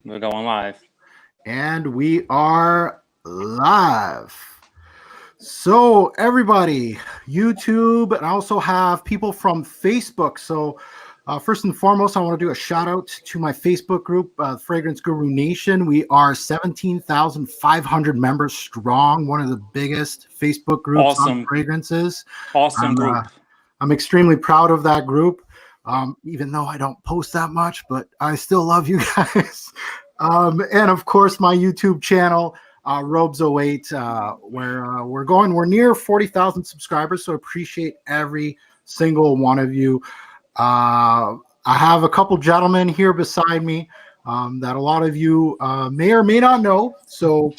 We're going live. And we are live. So, everybody, YouTube, and I also have people from Facebook. So, first and foremost, I want to do a shout out to my Facebook group, Fragrance Guru Nation. We are 17,500 members strong, one of the biggest Facebook groups on Awesome. fragrances. Awesome group. I'm extremely proud of that group, even though I don't post that much, but I still love you guys. And of course, my YouTube channel, Robes08, where we're near 40,000 subscribers. So appreciate every single one of you. I have a couple gentlemen here beside me that a lot of you may or may not know. So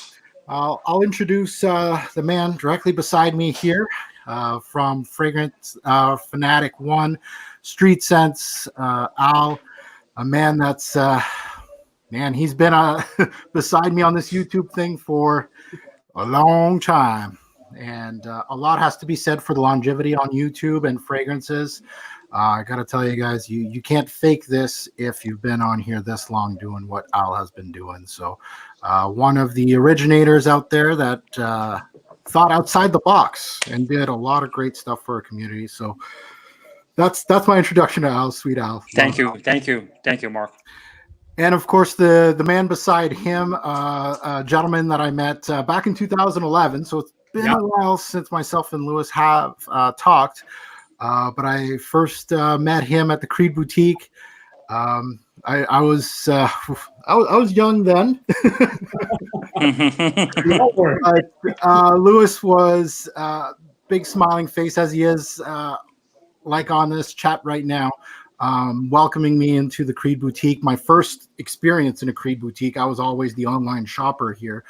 I'll introduce the man directly beside me here from Fragrance Fanatic 1, Street Sense, Al, a man that's... Man, he's been beside me on this YouTube thing for a long time. And a lot has to be said for the longevity on YouTube and fragrances. I got to tell you guys, you can't fake this if you've been on here this long doing what Al has been doing. So one of the originators out there that thought outside the box and did a lot of great stuff for our community. So that's my introduction to Al, sweet Al. Thank you, Mark. And of course, the man beside him, a gentleman that I met back in 2011. So it's been a while since myself and Lewis have talked. But I first met him at the Creed Boutique. I was young then. But, Lewis was big smiling face as he is, like on this chat right now. Welcoming me into the Creed Boutique. My first experience in a Creed Boutique, I was always the online shopper here.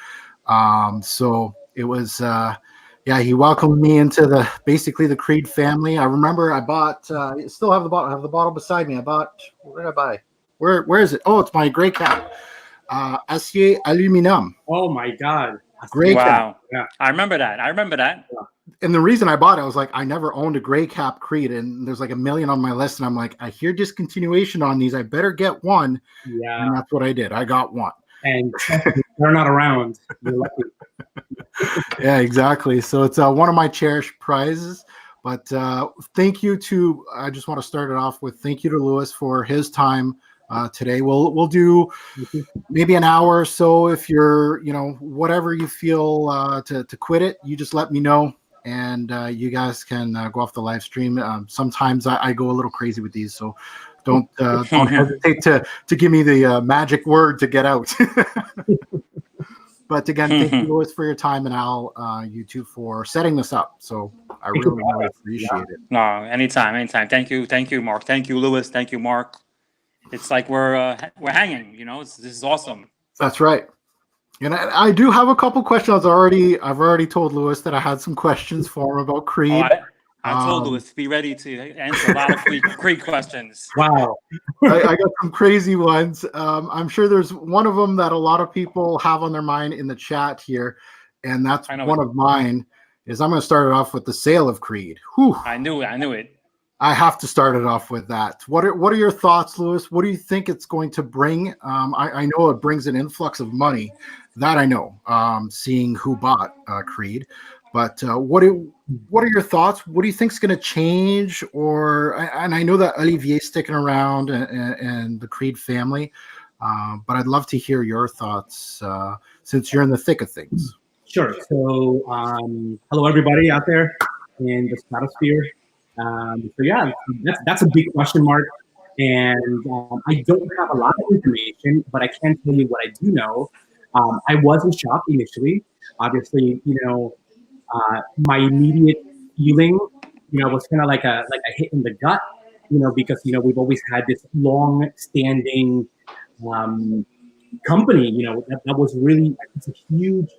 So it was, he welcomed me into basically the Creed family. I remember I bought, still have the bottle, beside me. Where did I buy? Where is it? Oh, it's my gray cap. Acier Aluminum. Oh my God. Gray cap. Yeah. I remember that. Yeah. And the reason I bought it, I was like, I never owned a gray cap Creed, and there's like a million on my list, and I'm like, I hear discontinuation on these. I better get one. Yeah. And that's what I did. I got one. And they're not around. You're lucky. Yeah, exactly. So it's one of my cherished prizes. But thank you to, I just want to start it off with thank you to Lewis for his time today. We'll do maybe an hour or so. If you're, whatever you feel to quit it, you just let me know. And you guys can go off the live stream. Sometimes I go a little crazy with these, so don't hesitate to give me the magic word to get out. But again, thank you, Lewis, for your time, and Al, you two, for setting this up. So I really appreciate it. No, anytime. Thank you, Mark. Thank you, Lewis. Thank you, Mark. It's like we're hanging. This is awesome. That's right. And I do have a couple questions. I've already told Lewis that I had some questions for him about Creed. I told Lewis to be ready to answer a lot of Creed questions. Wow. I got some crazy ones. I'm sure there's one of them that a lot of people have on their mind in the chat here, and that's one of mine. Is I'm going to start it off with the sale of Creed. Whew. I knew it. I have to start it off with that. What are your thoughts, Lewis? What do you think it's going to bring? I know it brings an influx of money. That I know, seeing who bought Creed. But what are your thoughts? What do you think is going to change? And I know that Olivier's sticking around and the Creed family, but I'd love to hear your thoughts since you're in the thick of things. Sure. So hello, everybody out there in the stratosphere. That's a big question mark. And I don't have a lot of information, but I can tell you what I do know. I was in shock initially. Obviously, my immediate feeling, was kind of like a hit in the gut, because we've always had this long-standing company, that was really, it's a huge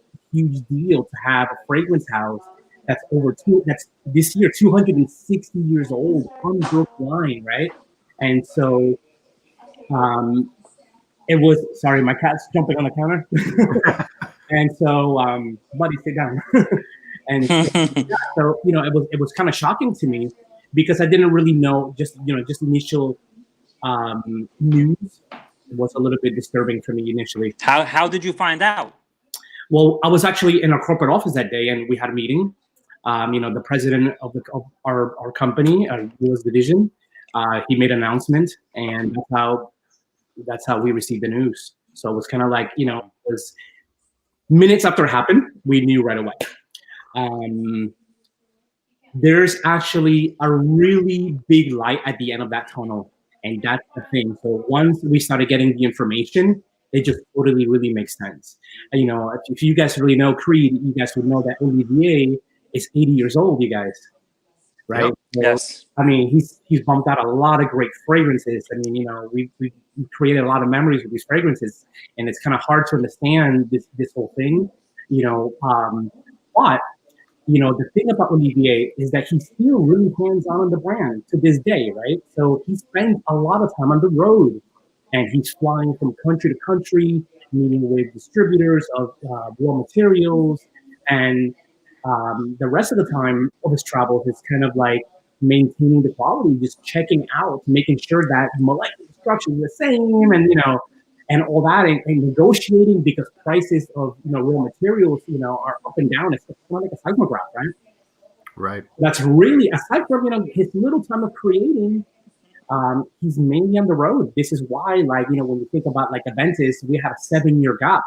deal to have a fragrance house that's that's this year 260 years old, unbroken line, right? And so, it was, sorry, my cat's jumping on the counter. And so, buddy, sit down. And so, it was kind of shocking to me because I didn't really know just initial news was a little bit disturbing for me initially. How did you find out? Well, I was actually in our corporate office that day, and we had a meeting. The president of our company, our U.S. division, he made an announcement, and that's how we received the news. So it was kind of like, it was minutes after it happened, we knew right away. There's actually a really big light at the end of that tunnel, and that's the thing. So once we started getting the information, it just totally really makes sense. If you guys really know Creed, you guys would know that Olivier is 80 years old, you guys, right? Yep. So, Yes. I mean, he's bumped out a lot of great fragrances. I mean, we created a lot of memories with these fragrances, and it's kind of hard to understand this whole thing, but the thing about Olivier is that he's still really hands-on on the brand to this day, right? So he spends a lot of time on the road, and he's flying from country to country, meeting with distributors of raw materials, and the rest of the time of his travels is kind of like maintaining the quality, just checking out, making sure that molecular structure is the same, and all that, and negotiating because prices of raw materials are up and down. It's kind of like a seismograph, right? Right. That's really, aside from his little time of creating, he's mainly on the road. This is why, when you think about like Aventis, we had a 7-year gap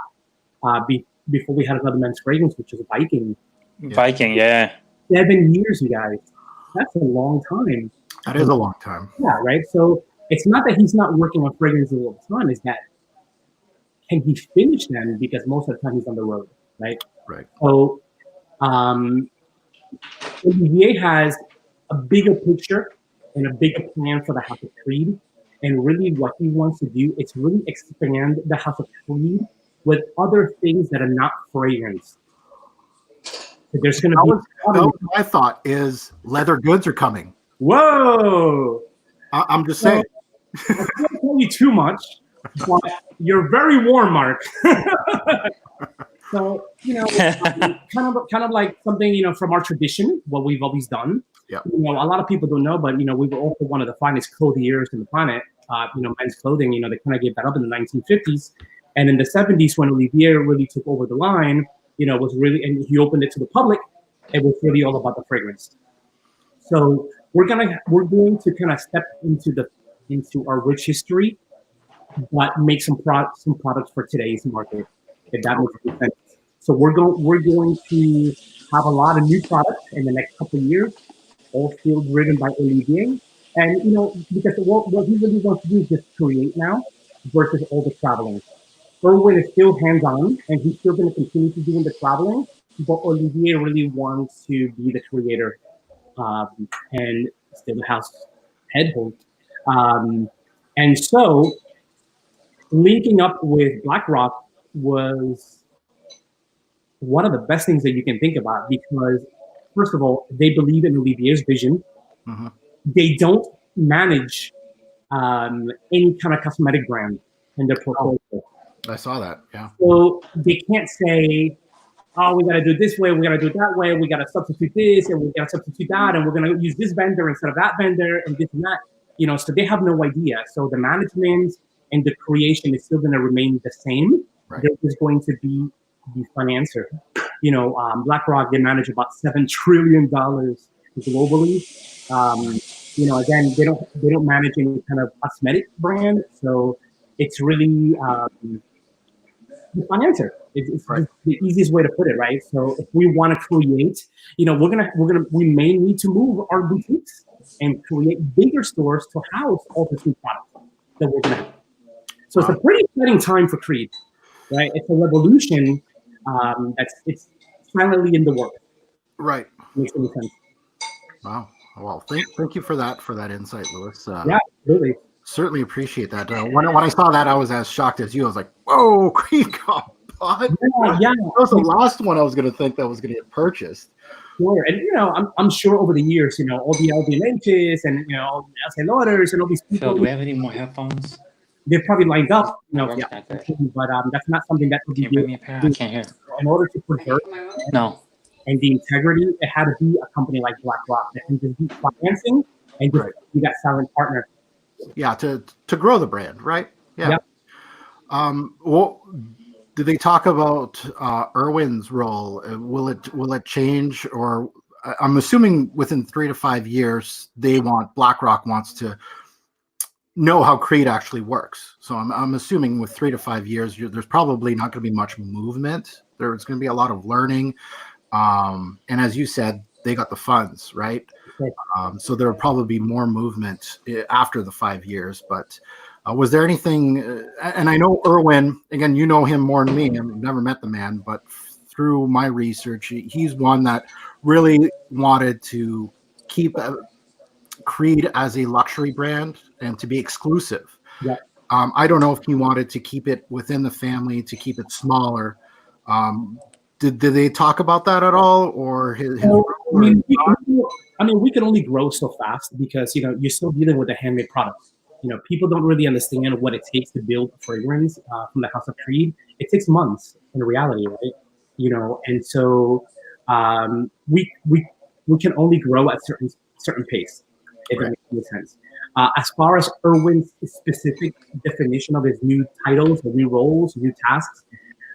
before we had another men's fragrance, which was Viking. Viking, yeah. 7 years, you guys. That's a long time. That is a long time. Yeah, right. So it's not that he's not working on fragrances all the time. It's that can he finish them, because most of the time he's on the road, right? Right. So Olivier has a bigger picture and a bigger plan for the House of Creed. And really what he wants to do is really expand the House of Creed with other things that are not fragrance. So there's going to be... my thought is leather goods are coming. Whoa! I'm just saying. I can't tell you too much, but you're very warm, Mark. So, kind of like something, from our tradition, what we've always done. Yeah. A lot of people don't know, but, we were also one of the finest clothiers in the planet. Men's clothing, they kind of gave that up in the 1950s. And in the 70s, when Olivier really took over the line, was really, and he opened it to the public, it was really all about the fragrance. So we're going to kind of step into our rich history, but make some products for today's market, if that makes any sense. So we're going to have a lot of new products in the next couple of years, all still driven by Olivier. And because what he really wants to do is just create now versus all the traveling. Erwin is still hands-on, and he's still going to continue to do the traveling, but Olivier really wants to be the creator and still the house head hold. And so linking up with Blackrock was one of the best things that you can think about, because first of all, they believe in Olivier's vision. Mm-hmm. They don't manage any kind of cosmetic brand in their portfolio. I saw that, yeah. So they can't say, oh, we got to do it this way, we got to do it that way, we got to substitute this, and we got to substitute that, and we're going to use this vendor instead of that vendor, and this and that. So they have no idea. So the management and the creation is still going to remain the same. Right. There is going to be the financier. Blackrock, they manage about $7 trillion globally. Again, they don't manage any kind of cosmetic brand, so it's really the financier. It's right. The easiest way to put it, right? So if we want to create, we may need to move our boutiques and create bigger stores to house all the new products that we're going to have. So it's a pretty exciting time for Creed, right? It's a revolution it's silently in the works. Right. Makes any sense. Wow. Well, thank you for that insight, Louis. Yeah, absolutely. Certainly appreciate that. When I saw that, I was as shocked as you. I was like, "Whoa, Creed got bought!" Yeah. That was the last one I was going to think that was going to get purchased. Sure, and I'm sure over the years, all the LVMHs and all the Estee Lauders and all these people. Phil, do we have any more headphones? They're probably lined up, but that's not something that would be. Can you bring me a pair? I can't hear. In order to preserve and the integrity, it had to be a company like Blackrock that can just do financing and just be that silent partner. Yeah, to grow the brand, right? Yeah. Yep. Well, did they talk about Irwin's role? Will it change, or I'm assuming within 3 to 5 years BlackRock wants to know how Creed actually works. So I'm assuming with 3 to 5 years, there's probably not going to be much movement. There's going to be a lot of learning, and as you said, they got the funds, right? Right. So there will probably be more movement after the 5 years. But was there anything? And I know Irwin. Again, you know him more than me. I've never met the man, but through my research, he's one that really wanted to keep Creed as a luxury brand and to be exclusive. Yeah. I don't know if he wanted to keep it within the family, to keep it smaller. Did they talk about that at all, or his So, we can only grow so fast because you're still dealing with a handmade product. People don't really understand what it takes to build a fragrance from the House of Creed. It takes months in reality, right? And so we can only grow at certain pace. If that makes any sense. As far as Irwin's specific definition of his new titles, or new roles, new tasks,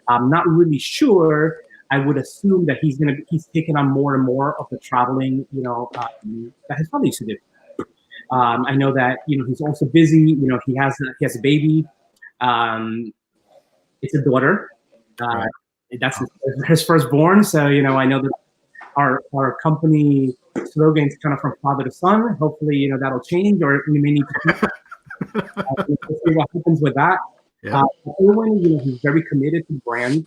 I'm not really sure. I would assume that he's taking on more and more of the traveling, that his family used to do. I know that he's also busy. He has a baby. It's a daughter. That's his firstborn. So I know that our company slogan is kind of from father to son. Hopefully, that'll change, or we may need to see what happens with that. Yeah. Irwin, he's very committed to the brand.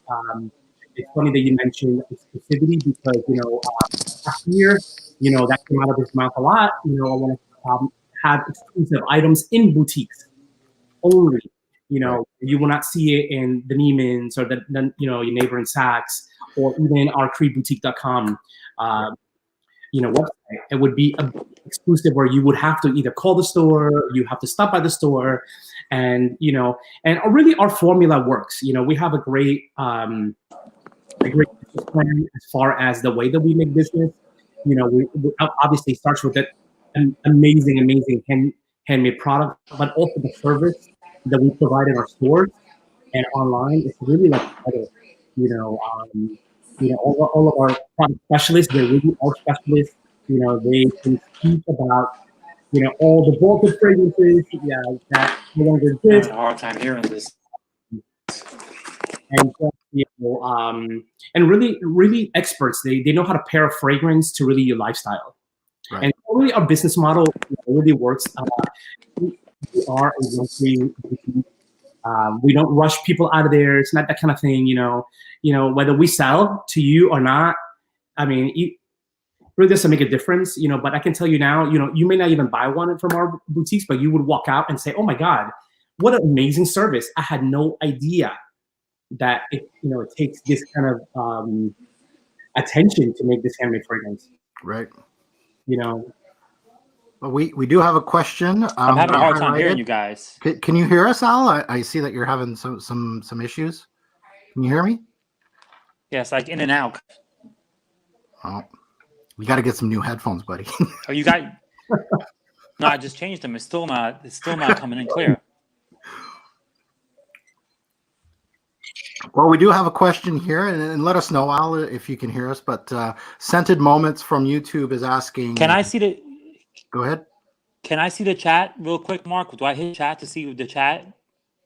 It's funny that you mentioned exclusivity because last year, that came out of his mouth a lot. I want to have exclusive items in boutiques only. You will not see it in the Neiman's or the your neighbor in Saks, or even our creedboutique.com website. It would be exclusive where you would have to either call the store, you have to stop by the store, and really our formula works. We have a great business plan as far as the way that we make business. We obviously starts with an amazing handmade product, but also the service that we provide in our stores and online. It's really like all of our product specialists, they're really all specialists. They can speak about all the vaulted fragrances that no longer I have exist, a hard time hearing this. and and really experts. They know how to pair a fragrance to really your lifestyle. Right. And really our business model really works. We are a luxury boutique. We don't rush people out of there. It's not that kind of thing. Whether we sell to you or not, it really doesn't make a difference. But I can tell you now, you may not even buy one from our boutiques, but you would walk out and say, "Oh my God, what an amazing service! I had no idea that it takes this kind of attention to make this handmade fragrance." Right. Well, we do have a question. I'm having a hard time hearing you guys. Can you hear us, Al? I see that you're having some issues. Can you hear me? Yes, like in and out. Oh, we got to get some new headphones, buddy. Oh, you got? No, I just changed them. It's still not coming in clear. Well, we do have a question here, and let us know, Al, if you can hear us. But Scented Moments from YouTube is asking. Can I see the? Go ahead. Can I see the chat real quick, Mark? Do I hit chat to see the chat?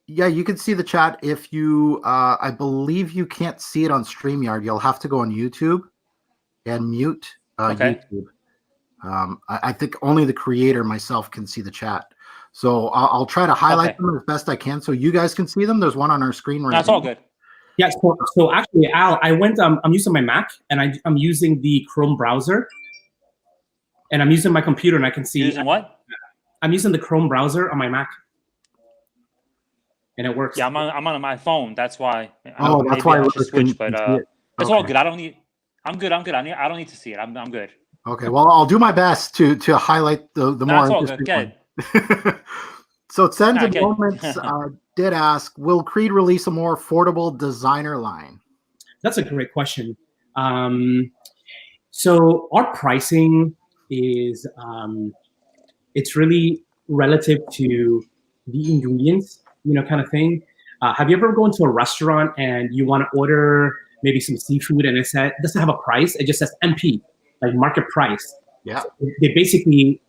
Yeah, you can see the chat. If you, I believe you can't see it on StreamYard. You'll have to go on YouTube and mute YouTube. I think only the creator, myself, can see the chat. So I'll try to highlight them as best I can so you guys can see them. There's one on our screen right now. That's all good. Yeah, so actually, Al, I went. I'm using my Mac, and I'm using the Chrome browser, and I'm using my computer, and I can see. Using what? I'm using the Chrome browser on my Mac, and it works. Yeah, I'm on my phone. That's why. That's why I should switch, but it's all good. I'm good. I don't need to see it. I'm good. Okay. Well, I'll do my best to highlight the more interesting one. So Scented Moments did ask, will Creed release a more affordable designer line? That's a great question. So our pricing is it's really relative to the ingredients, kind of thing. Have you ever gone to a restaurant and you want to order maybe some seafood and it doesn't have a price? It just says MP, like market price. Yeah. So they basically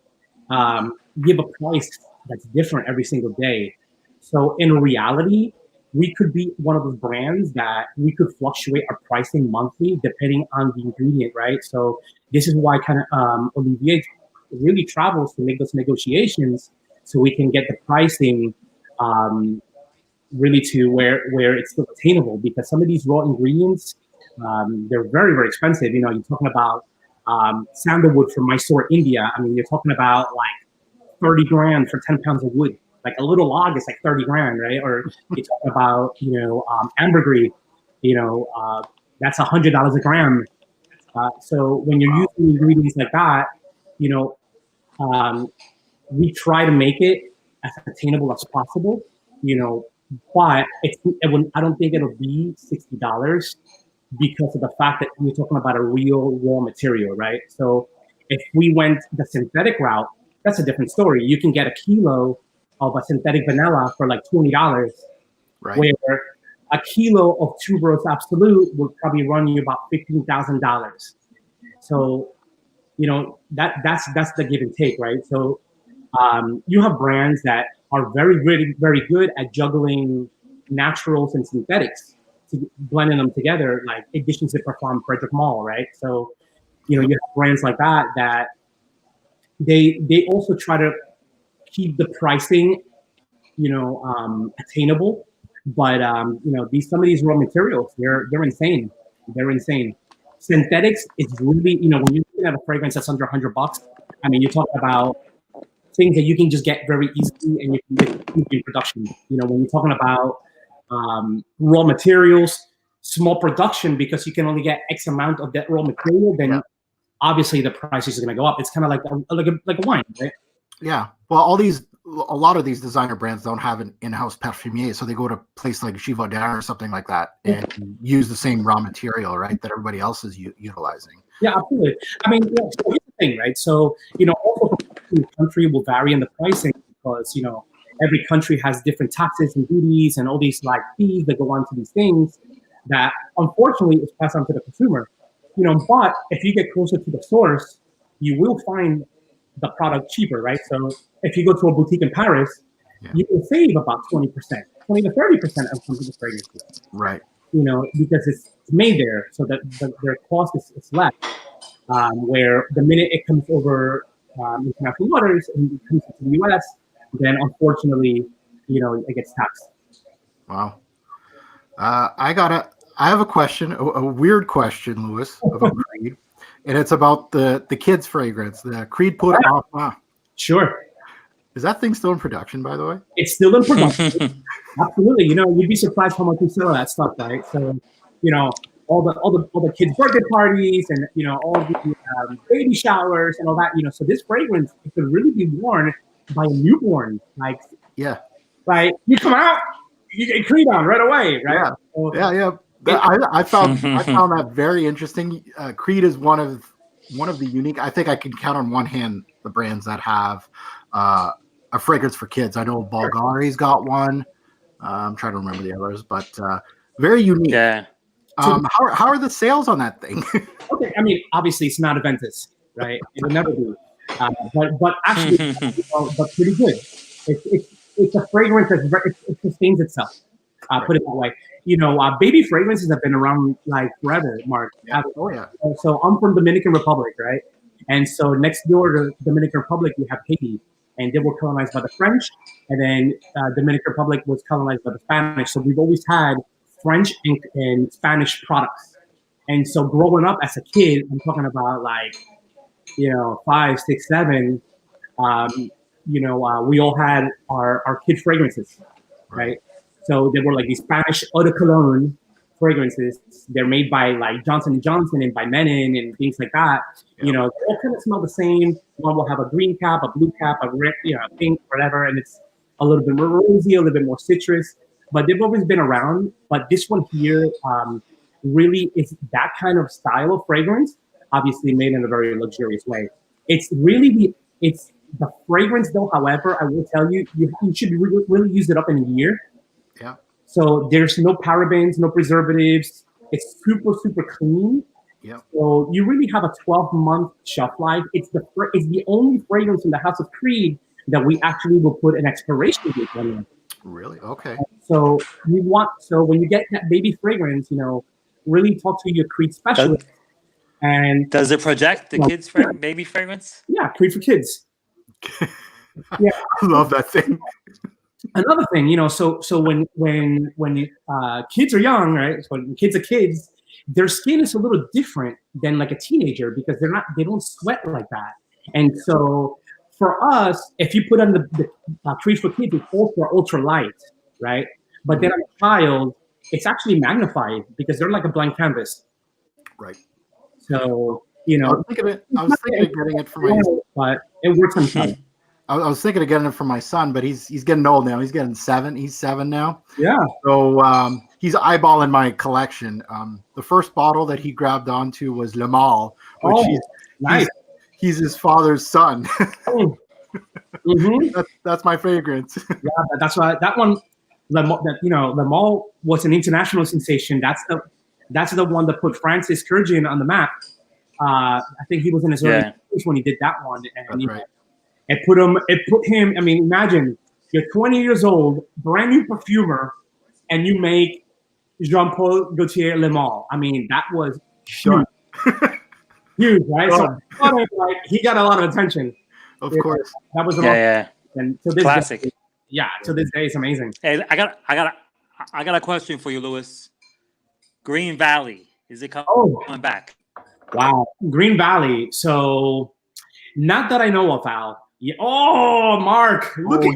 give a price that's different every single day. So in reality, we could be one of those brands that we could fluctuate our pricing monthly depending on the ingredient, right? So this is why kind of Olivier really travels to make those negotiations so we can get the pricing really to where it's still attainable, because some of these raw ingredients, they're very, very expensive. You know, you're talking about sandalwood from Mysore, India. I mean, you're talking about like 30 grand for 10 pounds of wood. Like a little log is like 30 grand, right? Or you're talking about, ambergris, that's $100 a gram. So when you're using ingredients like that, you know, we try to make it as attainable as possible, but I don't think it'll be $60 because of the fact that we're talking about a real raw material, right? So if we went the synthetic route, that's a different story. You can get a kilo of a synthetic vanilla for like $20, Right. where a kilo of tuberose absolute would probably run you about $15,000. So, that's the give and take, right? So you have brands that are very, very, very good at juggling naturals and synthetics, blending them together, like Editions de Parfum, Frederick Mall, right? So, you have brands like that they also try to keep the pricing, attainable. But some of these raw materials, they're insane. They're insane. Synthetics is really, when you're looking at a fragrance that's under $100, I mean, you're talking about things that you can just get very easily and you can get in production. When you're talking about raw materials, small production, because you can only get X amount of that raw material, then obviously the prices are going to go up. It's kind of like a wine, right? Yeah. Well, a lot of these designer brands don't have an in-house parfumier, so they go to a place like Givaudan or something like that and use the same raw material, right, that everybody else is utilizing. Yeah, absolutely. I mean, so here's the thing, right? So, also the country will vary in the pricing because, every country has different taxes and duties and all these like fees that go on to these things that unfortunately is passed on to the consumer. But if you get closer to the source, you will find the product cheaper, right? So if you go to a boutique in Paris, you can save about 20%, 20 to 30% on some of the fragrances. Right. Because it's made there, so that their cost is less. Where the minute it comes over international waters and it comes to the US, then unfortunately, it gets taxed. Wow. I have a question, a weird question, Louis, about Creed, and it's about the kids' fragrance, the Creed Pour Enfants. Sure. Is that thing still in production, by the way? It's still in production. Absolutely. You'd be surprised how much we sell of that stuff, right? So, all the kids' birthday parties and all the baby showers and all that. So this fragrance, it could really be worn by a newborn. Like, right? You come out, you get Creed on right away, right? Yeah. So, Yeah. I found that very interesting. Creed is one of the unique. I think I can count on one hand the brands that have a fragrance for kids. I know Bulgari's got one. I'm trying to remember the others, but very unique. Yeah. How are the sales on that thing? Okay, I mean, obviously it's not Aventis, right? It would never be. But actually, but pretty good. It's a fragrance that it sustains itself. Put it that way. Baby fragrances have been around like forever, Mark. Yeah. Oh yeah. So I'm from Dominican Republic, right? And so next door to Dominican Republic, we have Haiti, and they were colonized by the French, and then Dominican Republic was colonized by the Spanish. So we've always had French and Spanish products. And so growing up as a kid, I'm talking about like, 5, 6, 7, we all had our kid fragrances, right? So they were like these Spanish eau de cologne fragrances. They're made by like Johnson & Johnson and by Menon and things like that. They all kind of smell the same. One will have a green cap, a blue cap, a red, a pink, whatever. And it's a little bit more rosy, a little bit more citrus. But they've always been around. But this one here really is that kind of style of fragrance, obviously made in a very luxurious way. It's really the fragrance though. However, I will tell you, you should really use it up in a year. Yeah. So there's no parabens, no preservatives. It's super, super clean. Yep. So you really have a 12-month shelf life. It's the only fragrance in the House of Creed that we actually will put an expiration date on it. Really? Okay. So when you get that baby fragrance, really talk to your Creed specialist. And does it project the kids' baby fragrance? Yeah, Creed for kids. Yeah, I love that thing. Another thing, so when kids are young, right? So when kids are kids, their skin is a little different than like a teenager because they don't sweat like that. And so for us, if you put on the Creed for kids, it's ultra light, right? But then on a child, it's actually magnified because they're like a blank canvas. Right. So I was thinking of getting it for my. But it works on child. I was thinking of getting it for my son, but he's getting old now. He's getting 7. He's 7 now. Yeah. So he's eyeballing my collection. The first bottle that he grabbed onto was Le Male, which nice. He's his father's son. Mm-hmm. That's my fragrance. Yeah, that's why that one. Le Male was an international sensation. That's the one that put Francis Kurkdjian on the map. I think he was in his early 20s when he did that one, and right. It put him. I mean, imagine you're 20 years old, brand new perfumer, and you make Jean-Paul Gaultier Le Male. I mean, that was huge, huge, right? So he got a lot of attention. Of course, that was and so this classic. To this day, it's amazing. Hey, I got a question for you, Louis. Green Valley, is it coming back? Wow, Green Valley. So, not that I know of, Al. Yeah. Oh, Mark, look at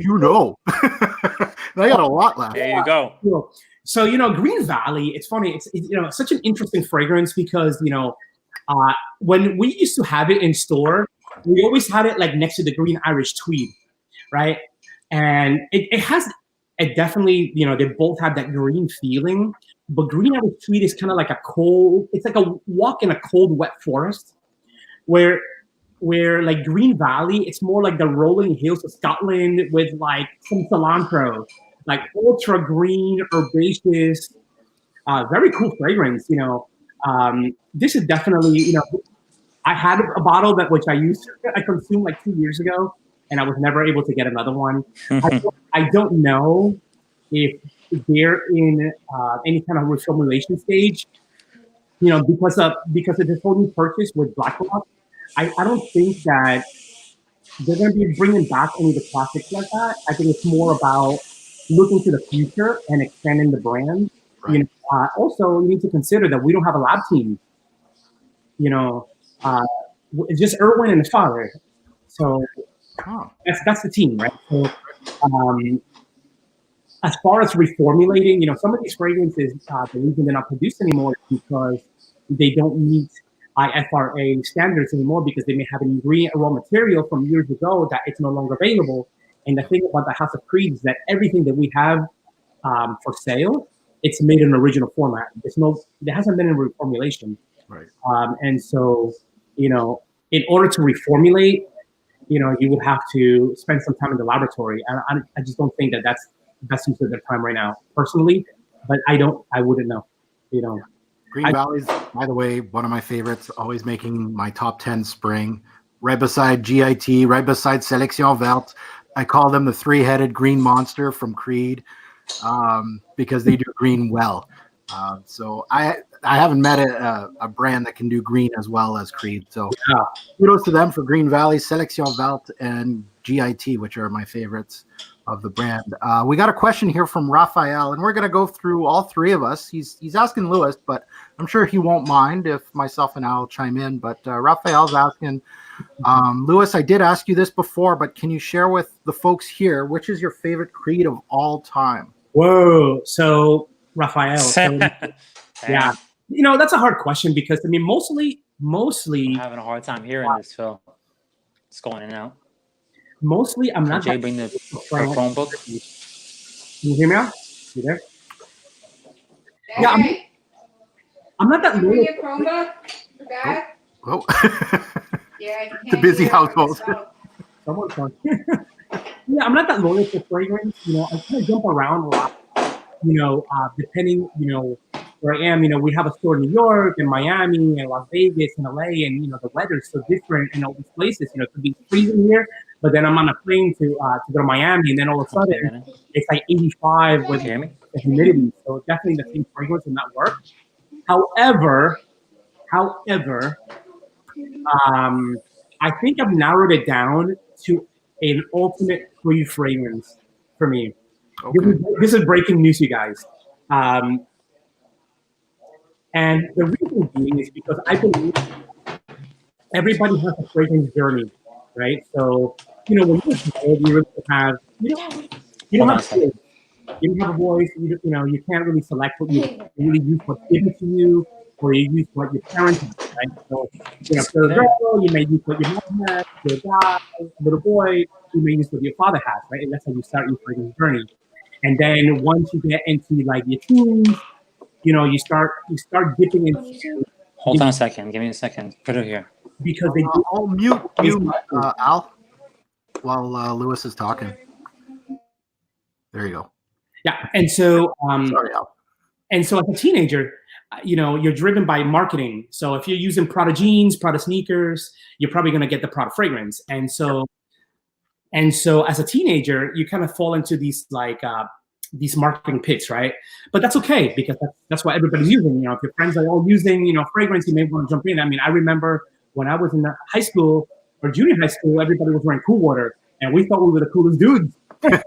I got a lot left. There you go. So Green Valley. It's funny. It's such an interesting fragrance because when we used to have it in store, we always had it like next to the green Irish tweed, right? And it definitely, they both have that green feeling, but green Irish tweed is kind of like it's like a walk in a cold, wet forest where like Green Valley, it's more like the rolling hills of Scotland with like some cilantro, like ultra green, herbaceous, very cool fragrance, this is definitely, I had a bottle which I consumed like 2 years ago, and I was never able to get another one. I don't know if they're in any kind of reformulation stage, because of this whole new purchase with Blackrock. I don't think that they're going to be bringing back any of the classics like that. I think it's more about looking to the future and expanding the brand. Right. Also, you need to consider that we don't have a lab team. It's just Erwin and his father. So that's the team, right? So, as far as reformulating, some of these fragrances, the reason they're not produced anymore is because they don't meet IFRA standards anymore because they may have an ingredient or raw material from years ago that it's no longer available. And the thing about the House of Creed is that everything that we have for sale, it's made in original format. There hasn't been a reformulation. Right. And so, in order to reformulate, you would have to spend some time in the laboratory. And I just don't think that that's the best use of their time right now, personally. But I wouldn't know, Green Valley's, by the way, one of my favorites, always making my top 10 spring. Right beside GIT, right beside Sélection Verte. I call them the 3-headed green monster from Creed because they do green well. So I haven't met a brand that can do green as well as Creed. So kudos to them for Green Valley, Sélection Verte, and GIT, which are my favorites of the brand. We got a question here from Raphael, and we're going to go through all three of us. He's asking Louis, but I'm sure he won't mind if myself and Al chime in. But Raphael's asking, Louis, I did ask you this before, but can you share with the folks here, which is your favorite Creed of all time? Whoa. So, Raphael. Yeah. That's a hard question because, mostly. I'm having a hard time hearing this, Phil. It's going in and out. Mostly, I'm not. Jay, bring the Chromebook. Can you hear me out? You there? Yeah, I'm not that loyal. Your Chromebook for Dad? Oh. Yeah, It's a busy household. Someone's talking. Yeah, I'm not that loyal to fragrance. I kind of jump around a lot. depending, where I am, we have a store in New York and Miami and Las Vegas and LA, and the weather's so different in all these places. It could be freezing here, but then I'm on a plane to go to Miami, and then all of a sudden it's like 85 with Hear me? the humidity. So definitely the same fragrance will not work. However, I think I've narrowed it down to an ultimate free fragrance for me. Okay. This is breaking news, you guys. And the reason being is because I believe everybody has a fragrance journey, right? So, when you're a child, you really have, you don't have a voice. You don't have a voice. You can't really select what you really use what's given to you, or you use what your parents have, right? So, for a girl, you may use what your mom has. For a guy, a little boy, you may use what your father has, right? And that's how you start your fragrance journey. And then once you get into like your teens, you start dipping into. Hold on a second. Give me a second. Put it here. Because they do. I'll mute you, Al, while Lewis is talking. There you go. Yeah, and so Sorry, Al. and so as a teenager, you're driven by marketing. So if you're using Prada jeans, Prada sneakers, you're probably going to get the Prada fragrance. And so as a teenager, you kind of fall into these these marketing pits, right? But that's okay because that's what everybody's using. If your friends are all using fragrance, you may want to jump in. I mean, I remember when I was in high school or junior high school, everybody was wearing Cool Water, and we thought we were the coolest dudes. And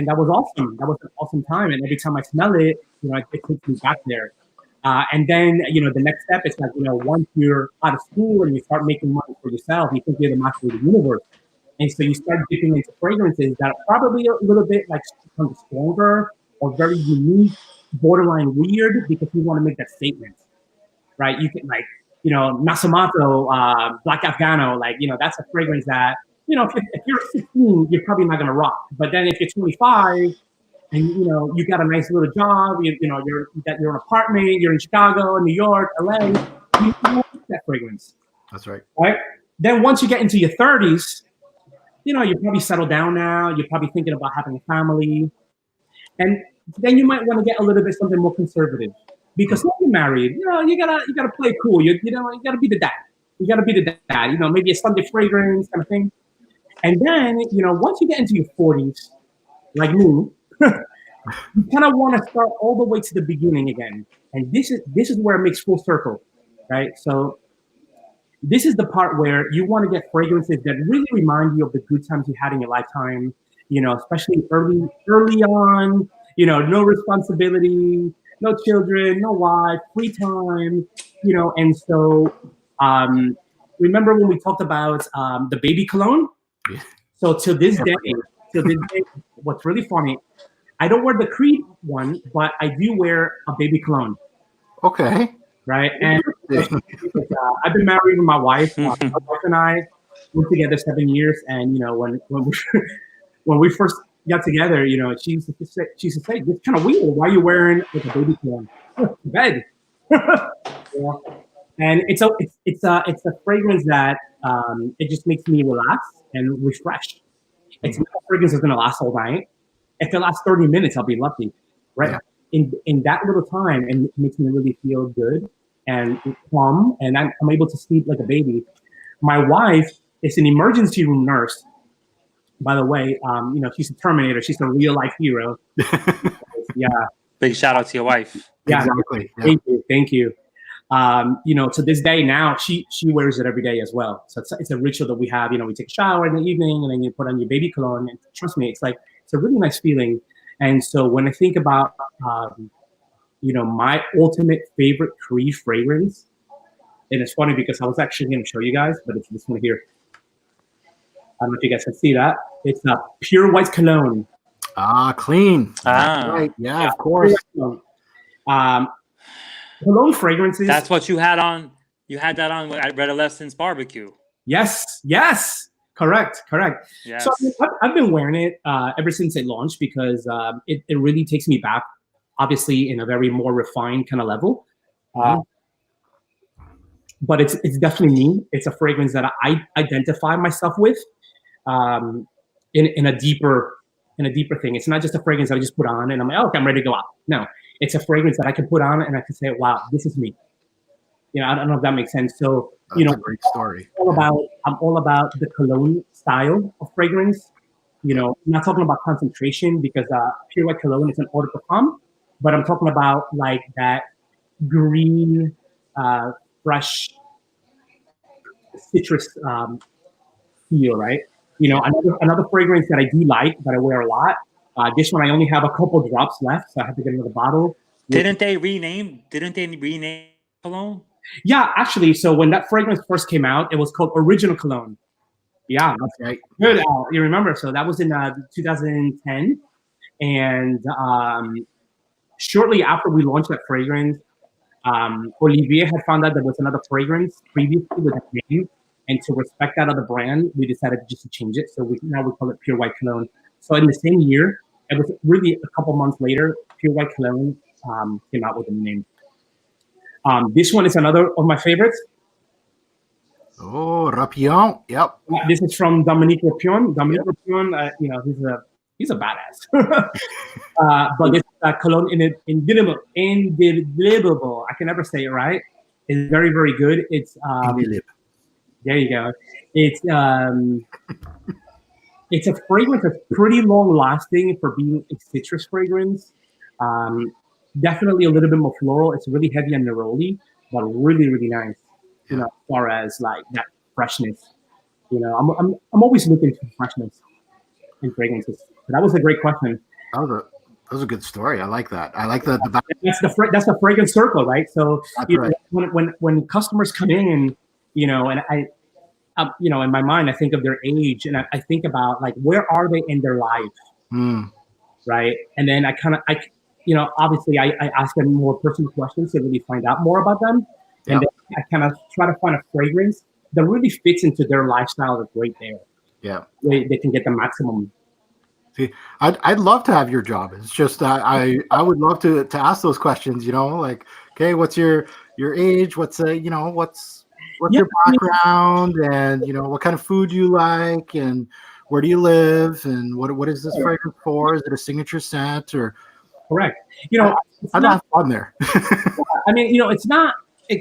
that was awesome. That was an awesome time. And every time I smell it, it takes me back there. And then, the next step is like, once you're out of school and you start making money for yourself, you think you're the master of the universe. And so you start dipping into fragrances that are probably a little bit like stronger or very unique, borderline weird, because you want to make that statement, right? You can Nasumato, Black Afghano, that's a fragrance that, if you're 16, you're probably not going to rock. But then if you're 25 and, you got a nice little job, you got your own apartment, you're in Chicago, New York, LA, you like that fragrance. That's right. Right? Then once you get into your 30s, you're probably settled down now. You're probably thinking about having a family. And then you might want to get a little bit something more conservative. Because when you're married, you gotta play it cool. You gotta be the dad. You gotta be the dad. Maybe a Sunday fragrance kind of thing. And then, once you get into your 40s, like me, you kind of want to start all the way to the beginning again. And this is where it makes full circle, right? So this is the part where you want to get fragrances that really remind you of the good times you had in your lifetime, especially early on, no responsibility, no children, no wife, free time, and so remember when we talked about the baby cologne? Yeah. So to this day, what's really funny, I don't wear the Creed one, but I do wear a baby cologne. Okay. Right, and I've been married with my wife. My wife and I were together 7 years, and when we first got together, she used to say, "It's kind of weird. Why are you wearing like a baby cologne to bed?" Yeah. And it's a fragrance that it just makes me relax and refresh. It's not a fragrance that's gonna last all night. If it lasts 30 minutes, I'll be lucky, right? Yeah. In that little time, and it makes me really feel good and calm, and I'm able to sleep like a baby. My wife is an emergency room nurse, by the way. She's a Terminator. She's a real life hero. Yeah. Big shout out to your wife. Yeah, Exactly. Yeah. Thank you. To this day now, she wears it every day as well. So it's a ritual that we have. We take a shower in the evening, and then you put on your baby cologne. And trust me, it's a really nice feeling. And so when I think about my ultimate favorite Creed fragrance, and it's funny because I was actually going to show you guys, but it's this one here. I don't know if you guys can see that. It's a Pure White Cologne. Clean. Ah. Right. Yeah, of course. Cologne fragrances. That's what you had on. You had that on at Red Alessand's barbecue. Yes. Correct. Yes. So I've been wearing it ever since it launched because it really takes me back, obviously, in a very more refined kind of level. But it's definitely me. It's a fragrance that I identify myself with in a deeper and a deeper thing. It's not just a fragrance that I just put on and I'm like, oh, okay, I'm ready to go out. No, it's a fragrance that I can put on and I can say, wow, this is me. You know, I don't know if that makes sense. So, you That's know, a great story. I'm all about the cologne style of fragrance. You know, I'm not talking about concentration because Pure White Cologne is an eau de parfum, but I'm talking about like that green, fresh citrus feel, right? You know, another fragrance that I do like that I wear a lot. This one I only have a couple drops left, so I have to get another bottle. Didn't they rename cologne? Yeah, actually, so when that fragrance first came out, it was called Original Cologne. Yeah, That's right. good. You remember? So that was in 2010, and shortly after we launched that fragrance, Olivier had found out there was another fragrance previously with that name, and to respect that other brand, we decided just to change it. So now we call it Pure White Cologne. So in the same year, it was really a couple months later, Pure White Cologne came out with the name. This one is another of my favorites. Oh, Rapillon. Yep. This is from Dominique Rapion. Dominique Rapion, you know, he's a badass. But this cologne indelible. I can never say it right. It's very, very good. It's there you go. It's a fragrance that's pretty long lasting for being a citrus fragrance. Definitely a little bit more floral. It's really heavy and neroli, but really, really nice. You know, as far as like that freshness. You know, I'm always looking for freshness in fragrances. But that was a great question. That was a good story. I like that. I like that. That's the fragrance circle, right? So you know, right. when customers come in, you know, and I you know, in my mind, I think of their age, and I think about like where are they in their life, right? And then I you know, obviously I ask them more personal questions to really find out more about them, and then I kind of try to find a fragrance that really fits into their lifestyle that's right there. Yeah, they can get the maximum. See, I'd love to have your job. It's just I would love to ask those questions. You know, like, okay, what's your age? What's you know, what's your background, and you know, what kind of food you like, and where do you live, and what is this fragrance for? Is it a signature scent or? Correct. You know, I'd have fun there. I mean, you know, it's not.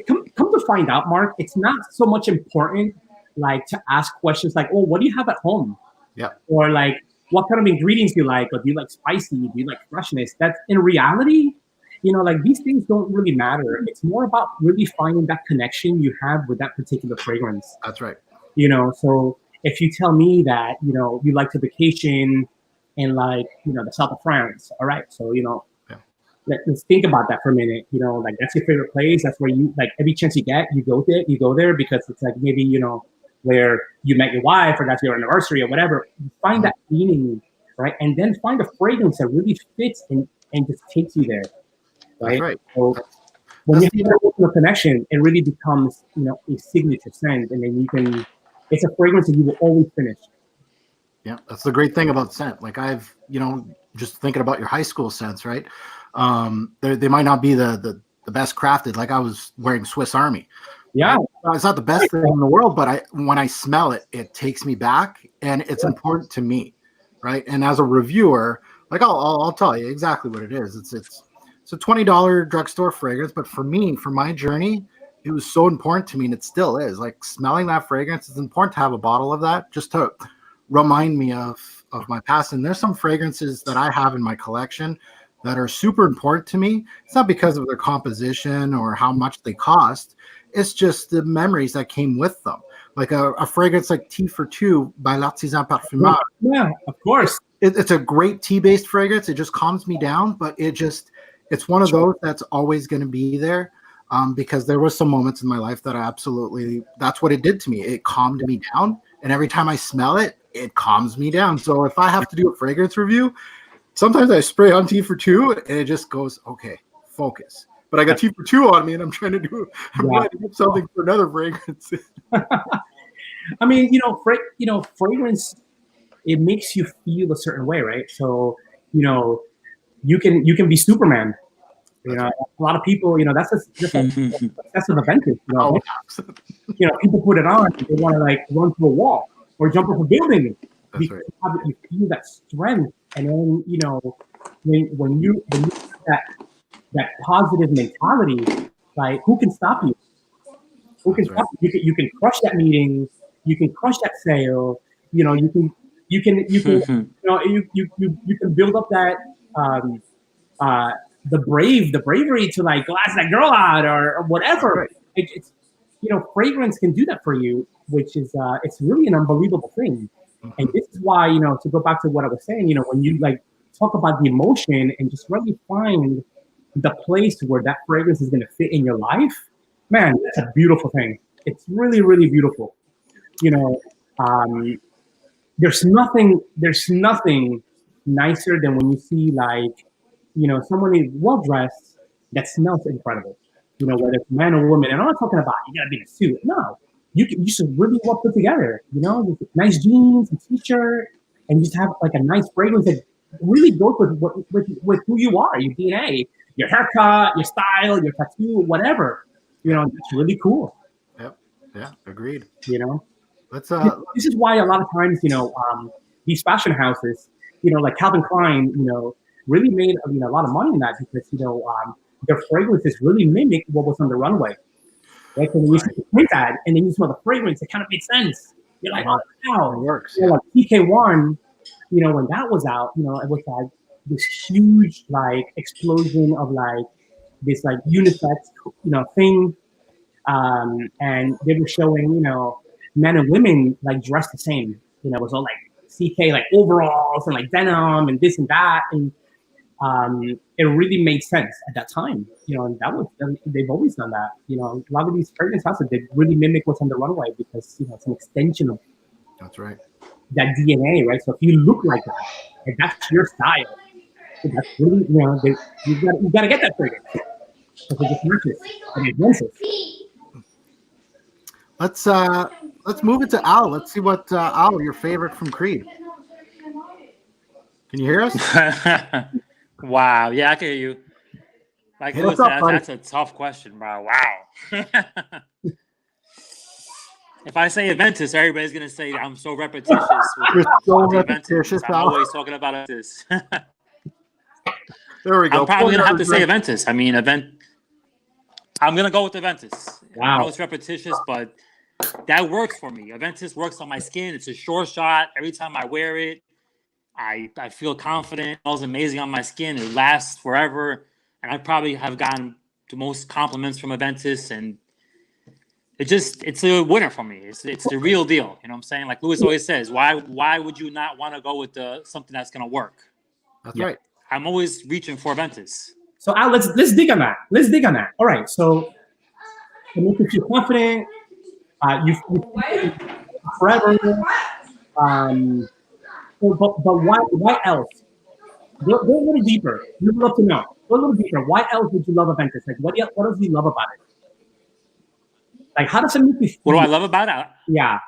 Come to find out, Mark, it's not so much important like to ask questions like, "Oh, what do you have at home?" Yeah. Or like, what kind of ingredients do you like? Or do you like spicy? Do you like freshness? That's in reality, you know, like these things don't really matter. It's more about really finding that connection you have with that particular fragrance. That's right. You know, so if you tell me that, you know, you like to vacation in like, you know, the south of France, all right, so, you know, let's think about that for a minute. You know, like that's your favorite place. That's where you like every chance you get, you go there because it's like maybe, you know, where you met your wife or that's your anniversary or whatever. Find that meaning, right? And then find a fragrance that really fits and just takes you there. Right. That's right. So when you have a connection, it really becomes, you know, a signature scent, and then you can. It's a fragrance that you will always finish. Yeah, that's the great thing about scent. Like I've, you know, just thinking about your high school scents, right? They might not be the best crafted. Like I was wearing Swiss Army. Yeah, it's not the best thing in the world, but when I smell it, it takes me back, and it's important to me, right? And as a reviewer, like I'll tell you exactly what it is. It's a $20 drugstore fragrance, but for me, for my journey, it was so important to me, and it still is. Like smelling that fragrance, it's important to have a bottle of that just to remind me of my past. And there's some fragrances that I have in my collection that are super important to me. It's not because of their composition or how much they cost. It's just the memories that came with them. Like a fragrance like Tea for Two by L'Artisan Parfumeur. Yeah, of course. It's a great tea-based fragrance. It just calms me down, but it's one of those that's always going to be there because there was some moments in my life that that's what it did to me. It calmed me down. And every time I smell it, it calms me down. So if I have to do a fragrance review, sometimes I spray on Tea for Two and it just goes, okay, focus. But I got Tea for Two on me and I'm trying to do something for another fragrance. I mean, fragrance, it makes you feel a certain way, right? So, you know, you can be Superman. You know, a lot of people, you know, that's just an Aventis. You know, you know, people put it on, they want to like run through a wall or jump off a building. That's right. You feel that strength And then, you know, when you have that positive mentality, like who can stop you? Who can That's stop you? You can crush that meeting, you can crush that sale, you know, you know, you can build up that um uh the bravery to like go ask that girl out or whatever. right. It's you know, fragrance can do that for you, which is it's really an unbelievable thing. And this is why, you know, to go back to what I was saying, you know, when you like talk about the emotion and just really find the place where that fragrance is going to fit in your life, man, that's a beautiful thing. It's really, really beautiful. You know, um, there's nothing nicer than when you see like, you know, someone is well dressed that smells incredible. You know, whether it's man or woman. And I'm not talking about you gotta be in a suit. No, you should really well put together. You know, with nice jeans, and t-shirt, and just have like a nice fragrance that really goes with who you are, your DNA, your haircut, your style, your tattoo, whatever. You know, that's really cool. Yep. Yeah. Agreed. You know. Let's This is why a lot of times, you know, these fashion houses, you know, like Calvin Klein, you know, really made a lot of money in that because, you know, their fragrances really mimic what was on the runway. Right? So when you see the print ad and then you smell the fragrance, it kind of makes sense. You're like, oh, wow. it works. You know, like TK1, you know, when that was out, you know, it was like this huge like explosion of like this like unisex, you know, thing. And they were showing, you know, men and women like dressed the same. You know, it was all like CK like overalls and like denim and this and that, and it really made sense at that time. You know, and that was they've always done that. You know, a lot of these fragrance houses they really mimic what's on the runway because you know it's an extension of That's right. that DNA, right? So if you look like that, and that's your style, that's really you know you got to get that fragrance. Because it just matches and it dances. Let's move it to Al. Let's see what Al, your favorite from Creed. Can you hear us? Wow. Yeah, I can hear you. Like Hey, Louis what's up, said, buddy? that's a tough question, bro. Wow. If I say Aventis, everybody's gonna say I'm so repetitious. You're so the repetitious, I'm Al. always talking about Aventis. There we go. I'm probably gonna have to say Event. Aventis. I mean, I'm gonna go with Aventis. Wow. I know it's repetitious, but that works for me. Aventis works on my skin. It's a short shot. Every time I wear it, I feel confident. It smells amazing on my skin. It lasts forever. And I probably have gotten the most compliments from Aventis, and it's a winner for me. It's the real deal. You know what I'm saying? Like Louis always says, why would you not want to go with something that's gonna work? That's right. I'm always reaching for Aventis. So Al, let's dig on that. Let's dig on that. All right. So to make you feel confident, you forever. But why else? Go a little deeper. We'd love to know. Go a little deeper. Why else would you love Aventis? Like what else do you love about it? Like how does it make you feel? What do I love about it? Yeah.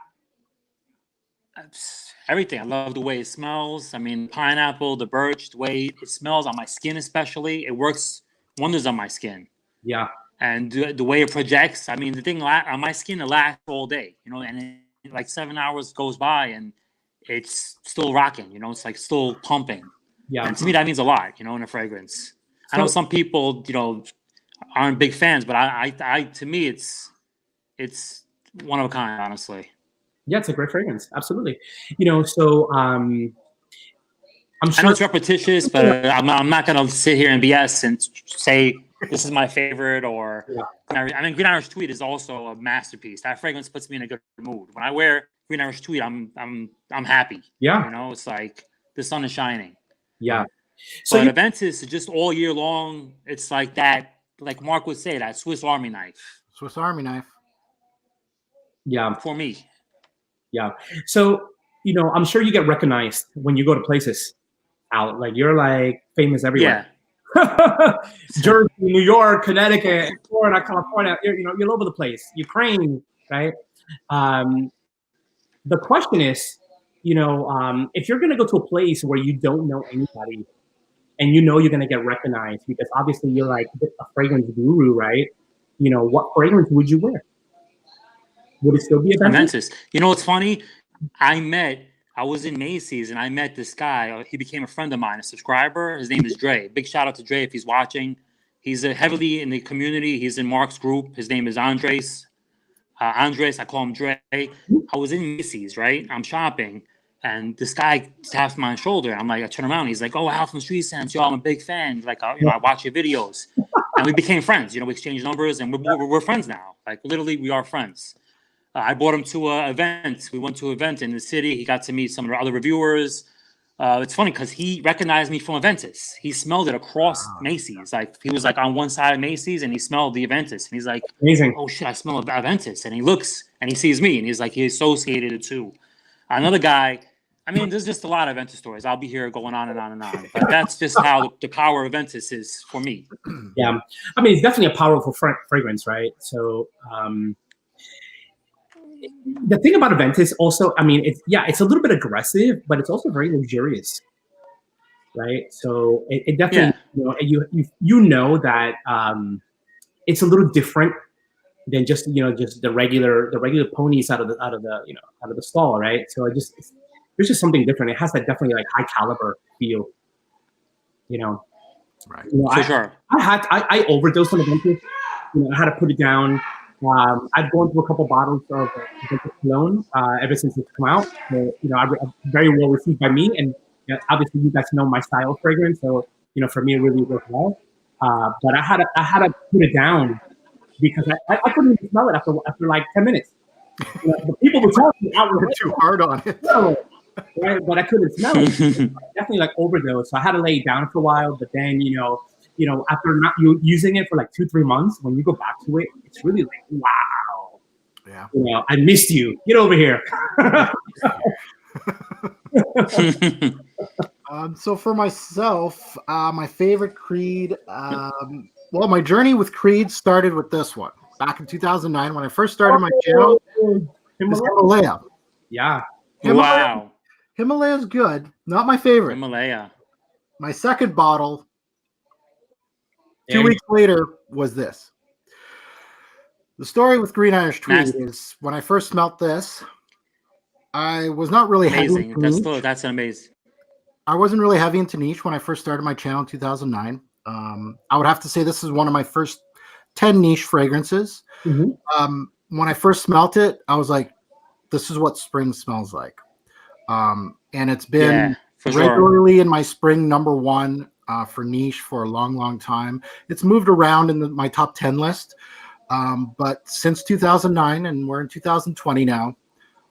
Everything. I love the way it smells. I mean, pineapple, the birch, the way it smells on my skin, especially. It works wonders on my skin. Yeah. And the way it projects. I mean, the thing on my skin, it lasts all day, you know, and like 7 hours goes by and it's still rocking, you know, it's like still pumping. Yeah. And to me, that means a lot, you know, in a fragrance. I know some people, you know, aren't big fans, but I to me, it's one of a kind, honestly. Yeah, it's a great fragrance. Absolutely. You know, so I'm sure I know it's repetitious, but I'm not going to sit here and BS and say this is my favorite or I mean, Green Irish Tweed is also a masterpiece. That fragrance puts me in a good mood. When I wear Green Irish Tweed, I'm happy. Yeah. You know, it's like the sun is shining. Yeah. So but Aventis is just all year long. It's like that, like Mark would say, that Swiss Army knife. Swiss Army knife. Yeah. For me. Yeah. So, you know, I'm sure you get recognized when you go to places out. Like you're like famous everywhere. Yeah. Jersey, New York, Connecticut, Florida, California, you're all over the place. Ukraine, right? The question is, you know, if you're going to go to a place where you don't know anybody and you know you're going to get recognized because obviously you're like a fragrance guru, right? You know, what fragrance would you wear? Would it still be Aventis? You know what's funny? I met I was in Macy's and I met this guy. He became a friend of mine, a subscriber. His name is Dre. Big shout out to Dre if he's watching. He's heavily in the community. He's in Mark's group. His name is Andres. Andres, I call him Dre. I was in Macy's, right? I'm shopping, and this guy taps my shoulder. I'm like, I turn around. He's like, "Oh, Al from Street Sense, yo, I'm a big fan. Like, I watch your videos." And we became friends. We exchanged numbers, and we're friends now. Like, literally, we are friends. I brought him to an event. We went to an event in the city. He got to meet some of the other reviewers. It's funny because he recognized me from Aventis. He smelled it across Macy's. Like, he was like on one side of Macy's and he smelled the Aventis. And he's like, Amazing. "Oh shit, I smell Aventis." And he looks and he sees me and he's like, he associated it too. Another guy, I mean, there's just a lot of Aventis stories. I'll be here going on and on and on. But that's just how the power of Aventis is for me. Yeah. I mean, it's definitely a powerful fragrance, right? So, the thing about Aventis also, I mean, it's a little bit aggressive, but it's also very luxurious, right? So it definitely, you know that it's a little different than just the regular ponies out of the stall, right? So there's just something different. It has that definitely like high caliber feel, Right. For sure. I overdosed on Aventis. I had to put it down. I've gone through a couple bottles of cologne ever since it's come out. So, very well received by me, and obviously you guys know my style of fragrance. So for me, it really worked well. But I had to put it down because I couldn't even smell it after like 10 minutes. The people were telling me I was too hard on it. Right, but I couldn't smell it. Definitely like overdose. So I had to lay it down for a while. But then after not using it for like 2-3 months, when you go back to it, it's really like, wow. Yeah. I missed you. Get over here. So for myself, my favorite Creed, well, my journey with Creed started with this one back in 2009 when I first started my channel. Himalaya. Yeah. Wow. Himalaya's good. Not my favorite. Himalaya. My second bottle 2 weeks later was this. The story with Green Irish Tweed is when I first smelt this, I was not really amazing. Heavy That's amazing. I wasn't really heavy into niche when I first started my channel in 2009. I would have to say this is one of my first 10 niche fragrances. Mm-hmm. When I first smelt it, I was like, this is what spring smells like. And it's been regularly in my spring #1 for niche for a long time. It's moved around in my top 10 list. But since 2009, and we're in 2020 now,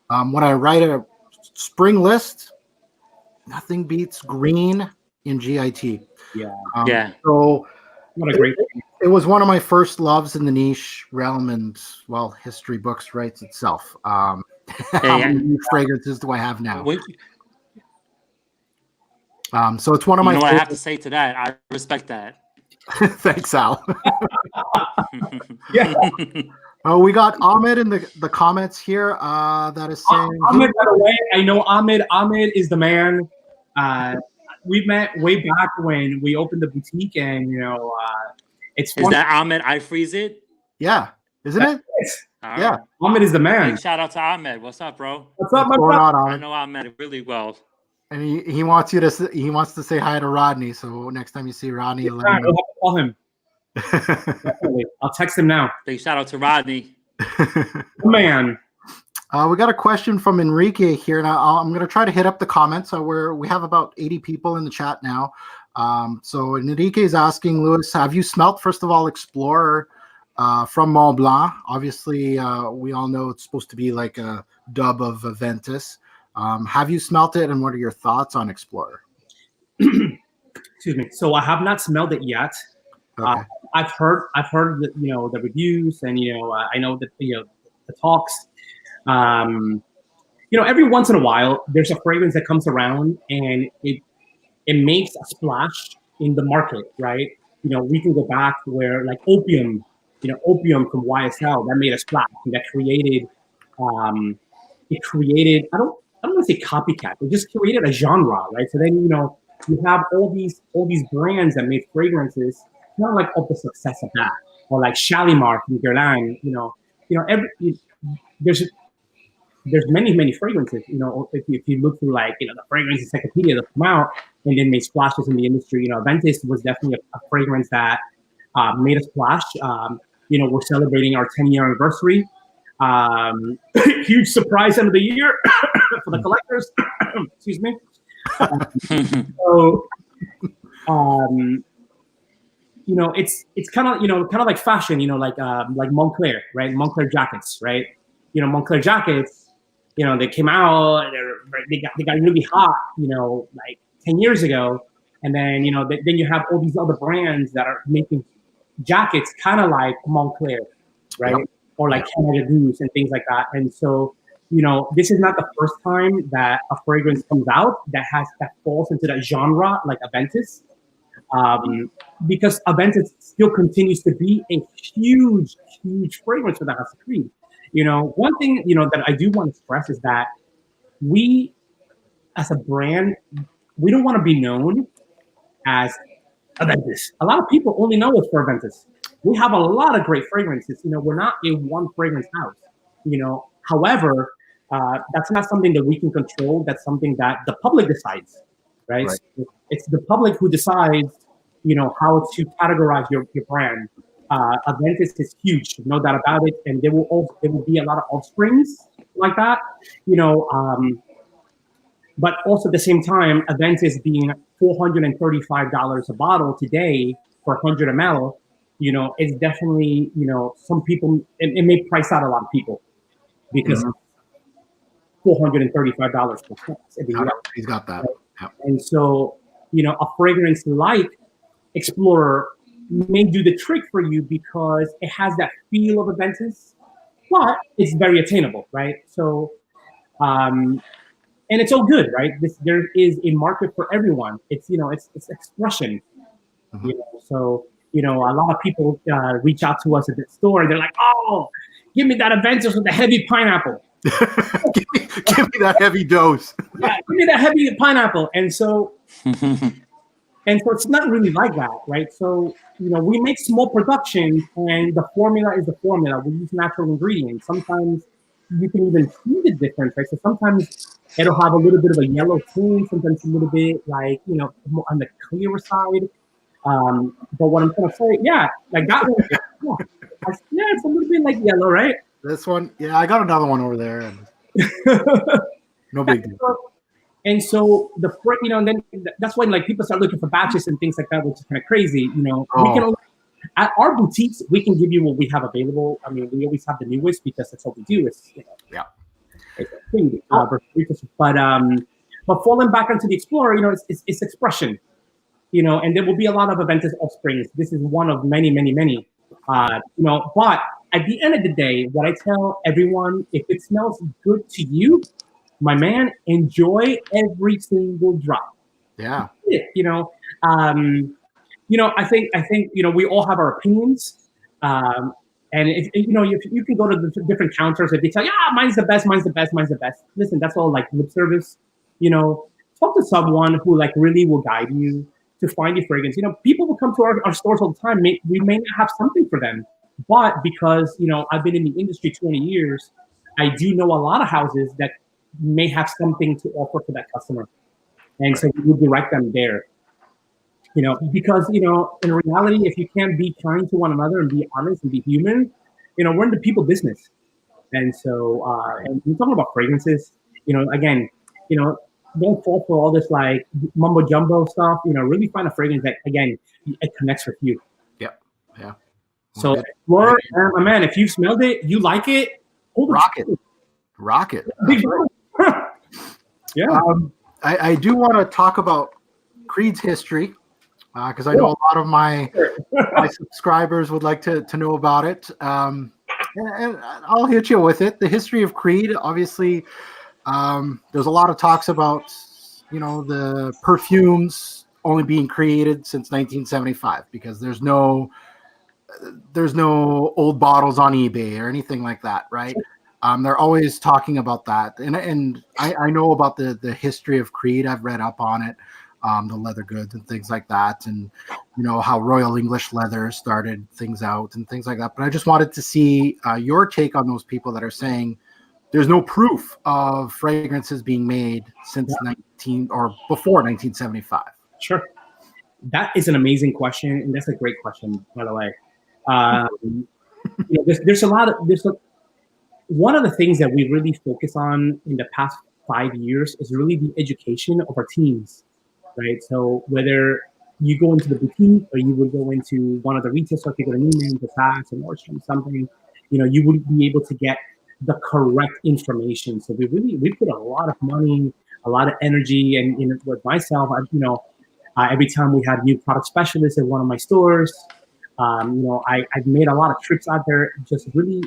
when I write a spring list, nothing beats green in GIT. Yeah. So what a great it was one of my first loves in the niche realm, and well, history books writes itself. How many fragrances do I have now? So it's one of my I have to say to that, I respect that. Thanks, Al. Yeah. We got Ahmed in the comments here that is saying Ahmed, by the way, I know Ahmed. Ahmed is the man. We met way back when we opened the boutique, and it's fun. Is that Ahmed? I freeze it. Yeah, isn't it? Yeah, Right. Ahmed is the man. Big shout out to Ahmed. What's up, bro? What's up, my brother? I know Ahmed really well. And he wants you to to say hi to Rodney. So next time you see Rodney, we'll have to call him. Definitely. I'll text him now. Big shout out to Rodney. Man. We got a question from Enrique here. Now I'm going to try to hit up the comments. So we have about 80 people in the chat now. So Enrique is asking, Louis, have you smelt, first of all, Explorer from Mont Blanc? Obviously, we all know it's supposed to be like a dub of Aventis. Have you smelt it, and what are your thoughts on Explorer? Excuse me. So I have not smelled it yet. Okay. I've heard the the reviews, and I know that the talks. Every once in a while, there's a fragrance that comes around, and it makes a splash in the market, right? We can go back where like Opium, Opium from YSL, that made a splash, and that created, I don't want to say copycat, it just created a genre, right? So then you have all these brands that make fragrances, not like of the success of that, or like Shalimar from Guerlain, there's many fragrances. If you look through like the fragrance encyclopedia that come out and then made splashes in the industry, Aventis was definitely a fragrance that made a splash. We're celebrating our 10-year anniversary. Huge surprise end of the year for the collectors. Excuse me. So, it's kind of like fashion, like Montclair, right? Montclair jackets, right? Montclair jackets, they came out, they got really hot, like 10 years ago, and then then you have all these other brands that are making jackets kind of like Montclair, right? Yep. Or like Canada Goose and things like that. And so, this is not the first time that a fragrance comes out that falls into that genre, like Aventis. Because Aventis still continues to be a huge fragrance for the House of Creed. One thing, that I do want to stress is that we, as a brand, we don't want to be known as Aventis. A lot of people only know us for Aventis. We have a lot of great fragrances. We're not a one fragrance house. However, that's not something that we can control. That's something that the public decides, right? So it's the public who decides, how to categorize your brand. Aventis is huge, no doubt about it, and there will be a lot of offsprings like that, but also at the same time, Aventis being $435 a bottle today for 100 ml, it's definitely, some people, it may price out a lot of people because $435 per case. He's got that. Right? And so, a fragrance like Explorer may do the trick for you because it has that feel of Aventis, but it's very attainable, right? So, and it's all good, right? There is a market for everyone. It's it's expression. So a lot of people reach out to us at the store and they're like, "Oh, give me that Aventis with the heavy pineapple. give me that heavy dose. Yeah, give me that heavy pineapple." And so it's not really like that, right? So, we make small productions and the formula is the formula. We use natural ingredients. Sometimes you can even see the difference, right? So sometimes it'll have a little bit of a yellow tone, sometimes a little bit like, more on the clearer side. But what I'm trying to say, like that one, it's a little bit like yellow, right? This one, I got another one over there. And no big deal. And so and then that's when like people start looking for batches and things like that, which is kind of crazy. We can only, at our boutiques, we can give you what we have available. I mean, we always have the newest because that's what we do. It's but falling back onto the Explorer, it's expression. And there will be a lot of Aventis offsprings. This is one of many. But at the end of the day, what I tell everyone, if it smells good to you, my man, enjoy every single drop. Yeah. I think we all have our opinions. And if you can go to the different counters, if they tell you, mine's the best. Listen, that's all like lip service. Talk to someone who like really will guide you to find your fragrance. People will come to our stores all the time. We may not have something for them, but because I've been in the industry 20 years, I do know a lot of houses that may have something to offer to that customer, and so we will direct them there. Because in reality, if you can't be kind to one another and be honest and be human, we're in the people business. And so, and we're talking about fragrances. Again, don't fall for all this like mumbo jumbo stuff. Really find a fragrance that again it connects with you. Yeah. So, Explorer, my man, if you smelled it, you like it, rock it. Yeah. I do want to talk about Creed's history because I know a lot of my subscribers would like to know about it. And I'll hit you with it. The history of Creed, obviously, there's a lot of talks about, the perfumes only being created since 1975 because there's no old bottles on eBay or anything like that, right? They're always talking about that, and I know about the history of Creed. I've read up on it, the leather goods and things like that, and how Royal English Leather started things out and things like that. But I just wanted to see your take on those people that are saying, there's no proof of fragrances being made since 1975. Sure. That is an amazing question, and that's a great question, by the way. There's one of the things that we really focus on in the past 5 years is really the education of our teams, right? So whether you go into the boutique or you would go into one of the retail stores, you go to Neiman, to Saks, or Nordstrom, something, you would be able to get the correct information. So we put a lot of money, a lot of energy, and with myself, every time we had new product specialists at one of my stores, I've made a lot of trips out there, just really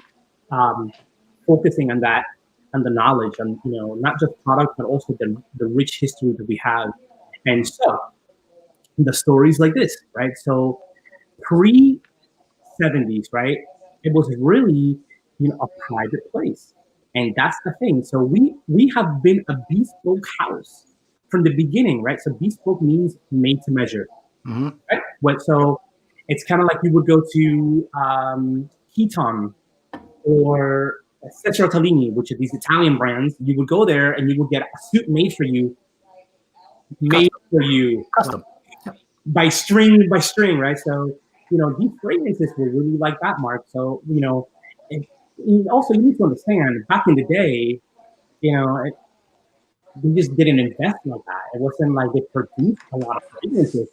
focusing on that, on the knowledge, on not just product, but also the rich history that we have. And so the stories like this, right? So pre-70s, right? It was really a private place, and that's the thing. So we have been a bespoke house from the beginning, right? So bespoke means made to measure, right? So it's kind of like you would go to Keaton or Cesare Tallini, which are these Italian brands. You would go there and you would get a suit made for you, custom, by string, right? So these fragrances were really like that, Mark. So also you need to understand, back in the day, they just didn't invest like that. It wasn't like they produced a lot of fragrances.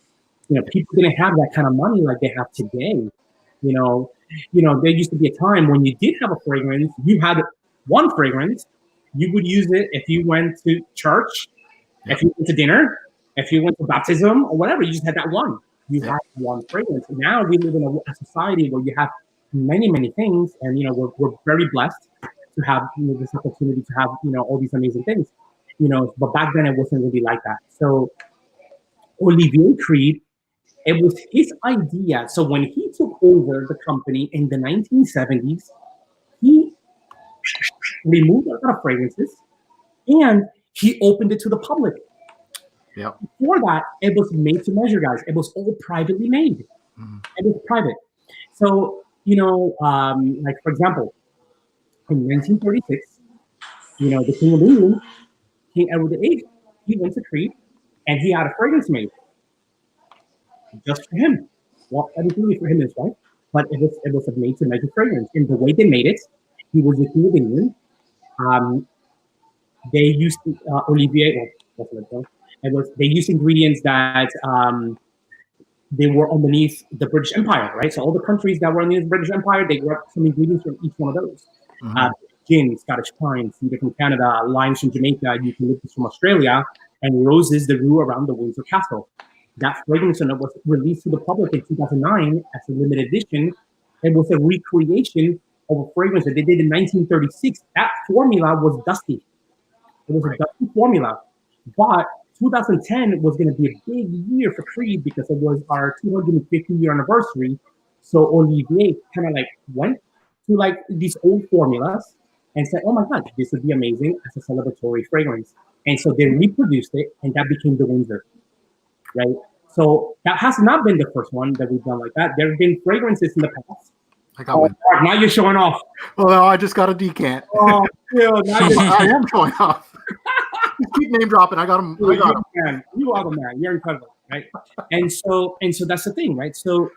People didn't have that kind of money like they have today. There used to be a time when you did have a fragrance, you had one fragrance, you would use it if you went to church, if you went to dinner, if you went to baptism or whatever, you just had that one. You had one fragrance. Now we live in a society where you have many, many things, and we're very blessed to have this opportunity to have all these amazing things. But back then it wasn't really like that. So Olivier Creed, it was his idea. So when he took over the company in the 1970s, he removed a lot of fragrances and he opened it to the public. Yep. Before that, it was made to measure, guys. It was all privately made. It was private. So, like for example, in 1936, the King of England, King Edward VIII, he went to Creed and he had a fragrance made just for him. Well, everything for him is right, but it was a made to measure fragrance. And the way they made it, he was the King of England. They used Olivier. They used ingredients that they were underneath the British Empire, right? So all the countries that were underneath the British Empire, they grabbed some ingredients from each one of those. Gin, Scottish pine, cedar from Canada, limes from Jamaica, eucalyptus from Australia, and roses that grew around the Windsor Castle. That fragrance was released to the public in 2009 as a limited edition. It was a recreation of a fragrance that they did in 1936. That formula was dusty. It was a dusty formula. But 2010 was going to be a big year for Creed because it was our 250-year anniversary. So Olivier kind of went to these old formulas and said, oh my God, this would be amazing as a celebratory fragrance. And so they reproduced it, and that became the Windsor, right? So that has not been the first one that we've done like that. There have been fragrances in the past. I got one. Now you're showing off. Well, no, I just got a decant. Oh, now I am showing off. Just keep name dropping. I got him. You are the man. You're incredible, right? And so that's the thing, right? So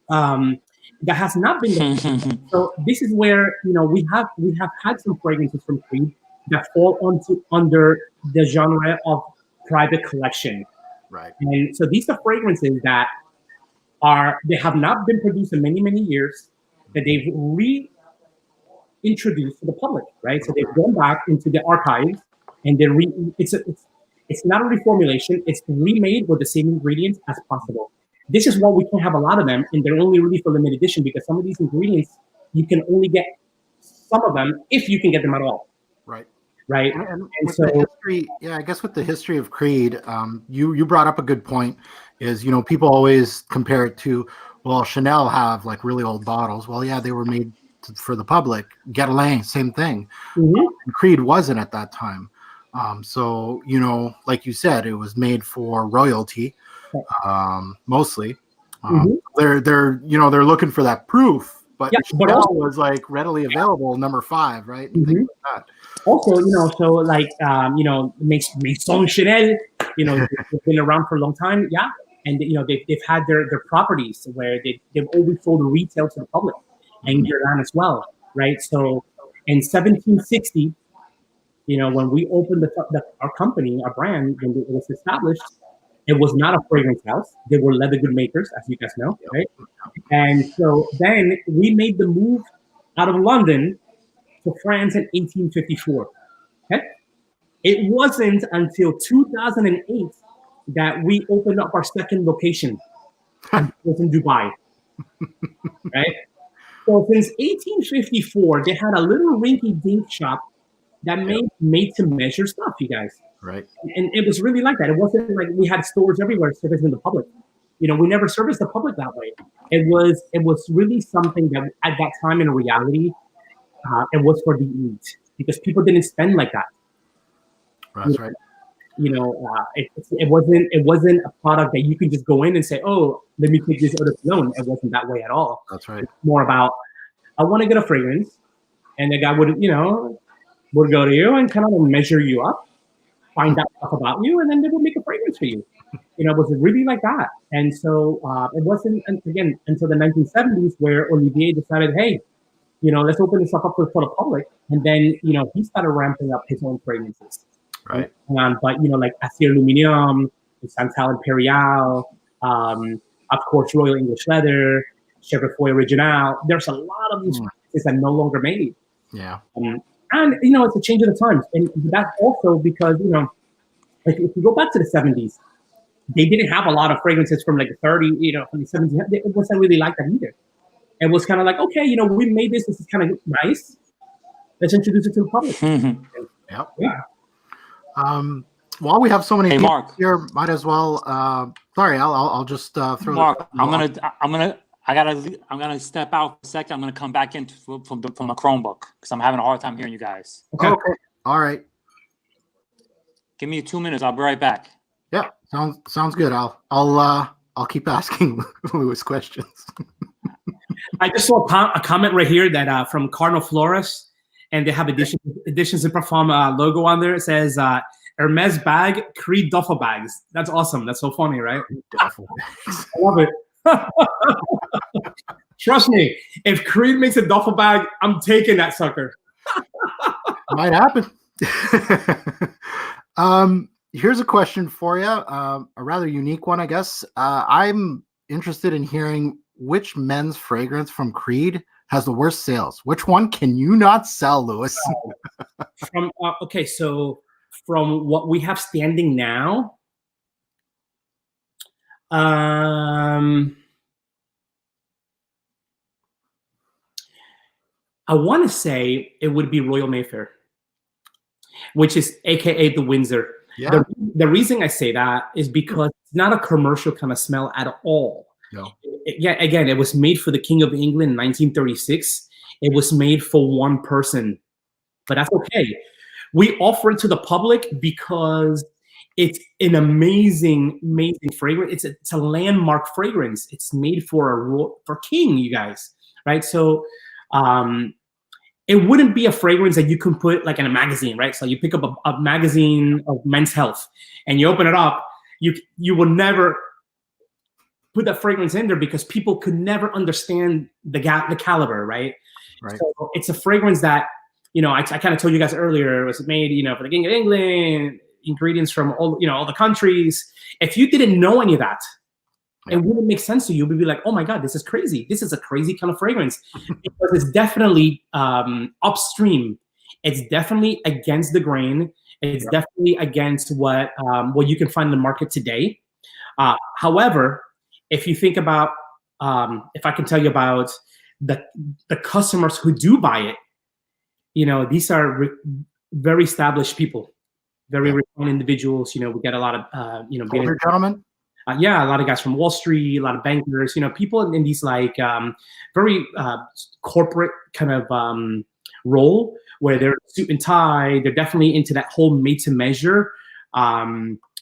that has not been. So this is where we have had some fragrances from Creed that fall under the genre of private collection, right? And so these are fragrances that they have not been produced in many, many years, that they've reintroduced to the public, right? So they've gone back into the archives and it's not a reformulation, it's remade with the same ingredients as possible. This is why we can't have a lot of them, and they're only really for limited edition, because some of these ingredients you can only get some of them if you can get them at all. Right. And so the history, I guess with the history of Creed, you brought up a good point. Is people always compare it to, well, Chanel have really old bottles. Well, yeah, they were made for the public. Guerlain, same thing. Creed wasn't at that time. So like you said, it was made for royalty, mostly. They're looking for that proof but Yeah, but Chanel also was like readily available, number 5, right? And things like that. also, so like, Maison Chanel, they've been around for a long time, yeah, and they've had their properties where they've always sold retail to the public, and Guerlain as well, right? So in 1760, when we opened our company, our brand, when it was established, it was not a fragrance house. They were leather good makers, as you guys know, right? And so then we made the move out of London to France in 1854. Okay? It wasn't until 2008 that we opened up our second location. And it was in Dubai, right? So since 1854, they had a little rinky-dink shop that made to measure stuff, you guys. Right. And it was really like that. It wasn't like we had stores everywhere servicing the public. We never serviced the public that way. It was really something that at that time in reality, it was for the elite because people didn't spend like that. That's right. It wasn't a product that you could just go in and say, oh, let me take this out of loan. It wasn't that way at all. That's right. It's more about, I want to get a fragrance, and the guy would go to you and kind of measure you up, find out stuff about you, and then they would make a fragrance for you. It was really like that. And so it wasn't, again, until the 1970s where Olivier decided, hey, let's open this up for the public. And then, he started ramping up his own fragrances. Right. But, like Acier Aluminium, Santal Imperial, of course, Royal English Leather, Chevrefoy Original. There's a lot of these fragrances that no longer made. Yeah. And, it's a change of the times. And that's also because, if you go back to the 70s, they didn't have a lot of fragrances from like the 30s, from the 70s. It wasn't really like that either. It was kind of like, okay, we made this. This is kind of nice. Let's introduce it to the public. Yep. Yeah. While we have so many people Mark. here, might as well. Sorry, I'll just throw. Mark, I'm gonna step out for a second. I'm gonna come back in from a Chromebook because I'm having a hard time hearing you guys. Okay. All right. Give me 2 minutes. I'll be right back. Yeah. Sounds good. I'll keep asking Louis questions. I just saw a comment right here that from Cardinal Flores, and they have Editions de Parfum logo on there. It says Hermes bag, Creed duffel bags. That's awesome. That's so funny, right? Duffel I love it. Trust me, if Creed makes a duffel bag, I'm taking that sucker. Might happen. Here's a question for you, a rather unique one, I guess. I'm interested in hearing which men's fragrance from Creed has the worst sales. Which one can you not sell, Louis? So from what we have standing now, I want to say it would be Royal Mayfair, which is AKA the Windsor. Yeah. The reason I say that is because it's not a commercial kind of smell at all. No. Again, it was made for the King of England in 1936. It was made for one person, but that's okay. We offer it to the public because it's an amazing fragrance. It's a landmark fragrance. It's made for king, you guys, right? So it wouldn't be a fragrance that you can put like in a magazine, right? So you pick up a magazine of Men's Health and you open it up, you will never put that fragrance in there because people could never understand the caliber, right? So it's a fragrance that, I kind of told you guys earlier, it was made, for the King of England, ingredients from all the countries. If you didn't know any of that, it wouldn't make sense to you. You'd be like, oh my God, this is crazy. This is a crazy kind of fragrance because it's definitely upstream. It's definitely against the grain. It's definitely against what you can find in the market today. However, if you think about, if I can tell you about the customers who do buy it, these are very established people, very refined individuals. We get a lot of, older gentlemen. A lot of guys from Wall Street, a lot of bankers, people in these like very corporate kind of role where they're suit and tie. They're definitely into that whole made to measure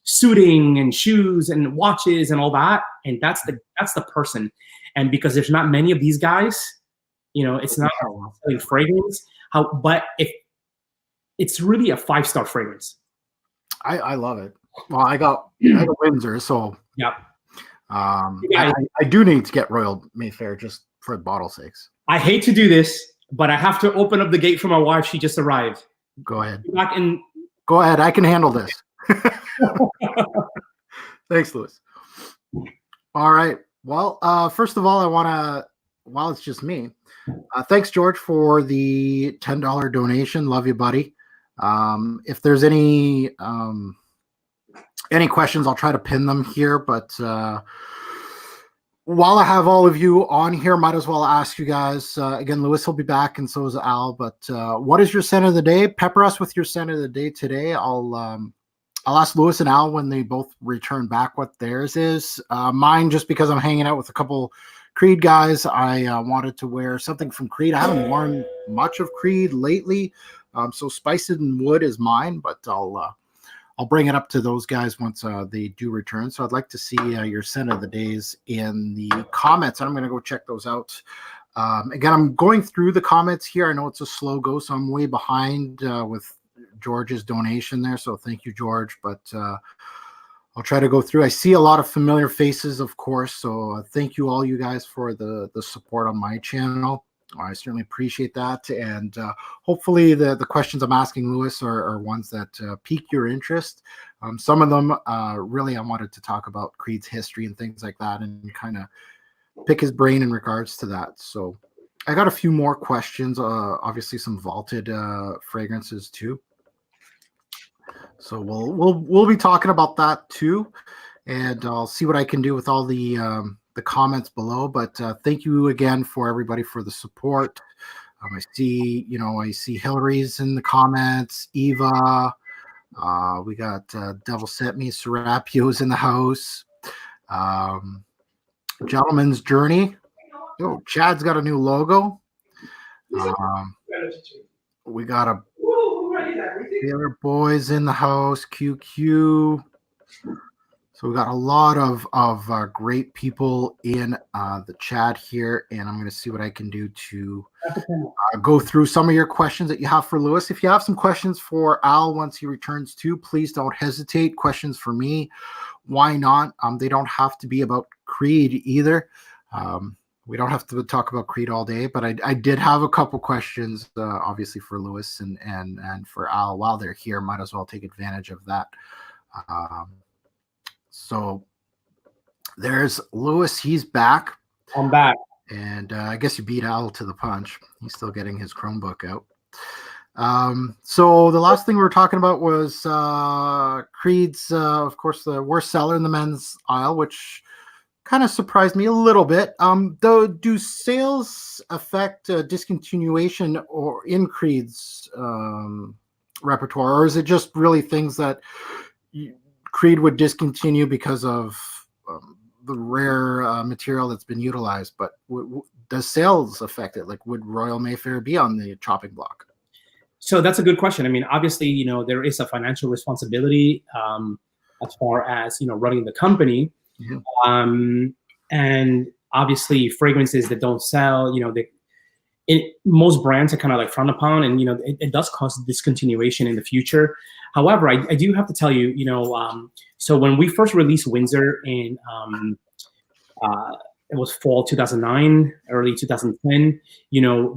suiting and shoes and watches and all that. And that's the person. And because there's not many of these guys, You know, it's not a fragrance. But if it's really a 5-star fragrance. I love it. Well, I got Windsor, so Yep. I do need to get Royal Mayfair just for the bottle sakes. I hate to do this, but I have to open up the gate for my wife. She just arrived. Go ahead. Go ahead. I can handle this. Thanks, Louis. All right. Well, first of all, I want to, while it's just me, thanks, George, for the $10 donation. Love you, buddy. If there's any questions, I'll try to pin them here. But while I have all of you on here, might as well ask you guys, again, Louis will be back and so is Al, but what is your scent of the day? Pepper us with your scent of the day today. I'll ask Louis and Al when they both return back what theirs is. Mine, just because I'm hanging out with a couple Creed guys, I wanted to wear something from Creed. I haven't worn much of Creed lately, so Spiced and Wood is mine, but I'll bring it up to those guys once they do return. So I'd like to see your scent of the days in the comments, and I'm going to go check those out. Again, I'm going through the comments here. I know it's a slow go, so I'm way behind with George's donation there. So thank you, George. But I'll try to go through. I see a lot of familiar faces, of course. So thank you all you guys for the support on my channel. I certainly appreciate that. And hopefully the questions I'm asking Louis are ones that pique your interest. Some of them really I wanted to talk about Creed's history and things like that and kind of pick his brain in regards to that. So I got a few more questions, obviously some vaulted fragrances too. So we'll be talking about that too. And I'll see what I can do with all the comments below, but thank you again for everybody for the support. I see Hillary's in the comments, Eva, we got Devil Sent Me, Serapio's in the house, Gentleman's Journey. Oh, Chad's got a new logo. We got a Taylor Boys in the house, QQ. So we got a lot of great people in the chat here, and I'm going to see what I can do to go through some of your questions that you have for Louis. If you have some questions for Al once he returns too, please don't hesitate. Questions for me, why not? They don't have to be about Creed either. We don't have to talk about Creed all day, but I did have a couple questions, obviously for Louis and for Al while they're here. Might as well take advantage of that. So there's Louis. He's back. I'm back. And I guess you beat Al to the punch. He's still getting his Chromebook out. So the last thing we were talking about was Creed's, of course, the worst seller in the men's aisle, which kind of surprised me a little bit. Though, do sales affect discontinuation or in Creed's repertoire, or is it just really things that Creed would discontinue because of the rare material that's been utilized? But does sales affect it? Like, would Royal Mayfair be on the chopping block? So that's a good question. I mean, obviously, there is a financial responsibility as far as running the company. Mm-hmm. And obviously fragrances that don't sell, most brands are kind of like frowned upon, and it does cause discontinuation in the future. However, I do have to tell you, so when we first released Windsor in it was fall 2009, early 2010,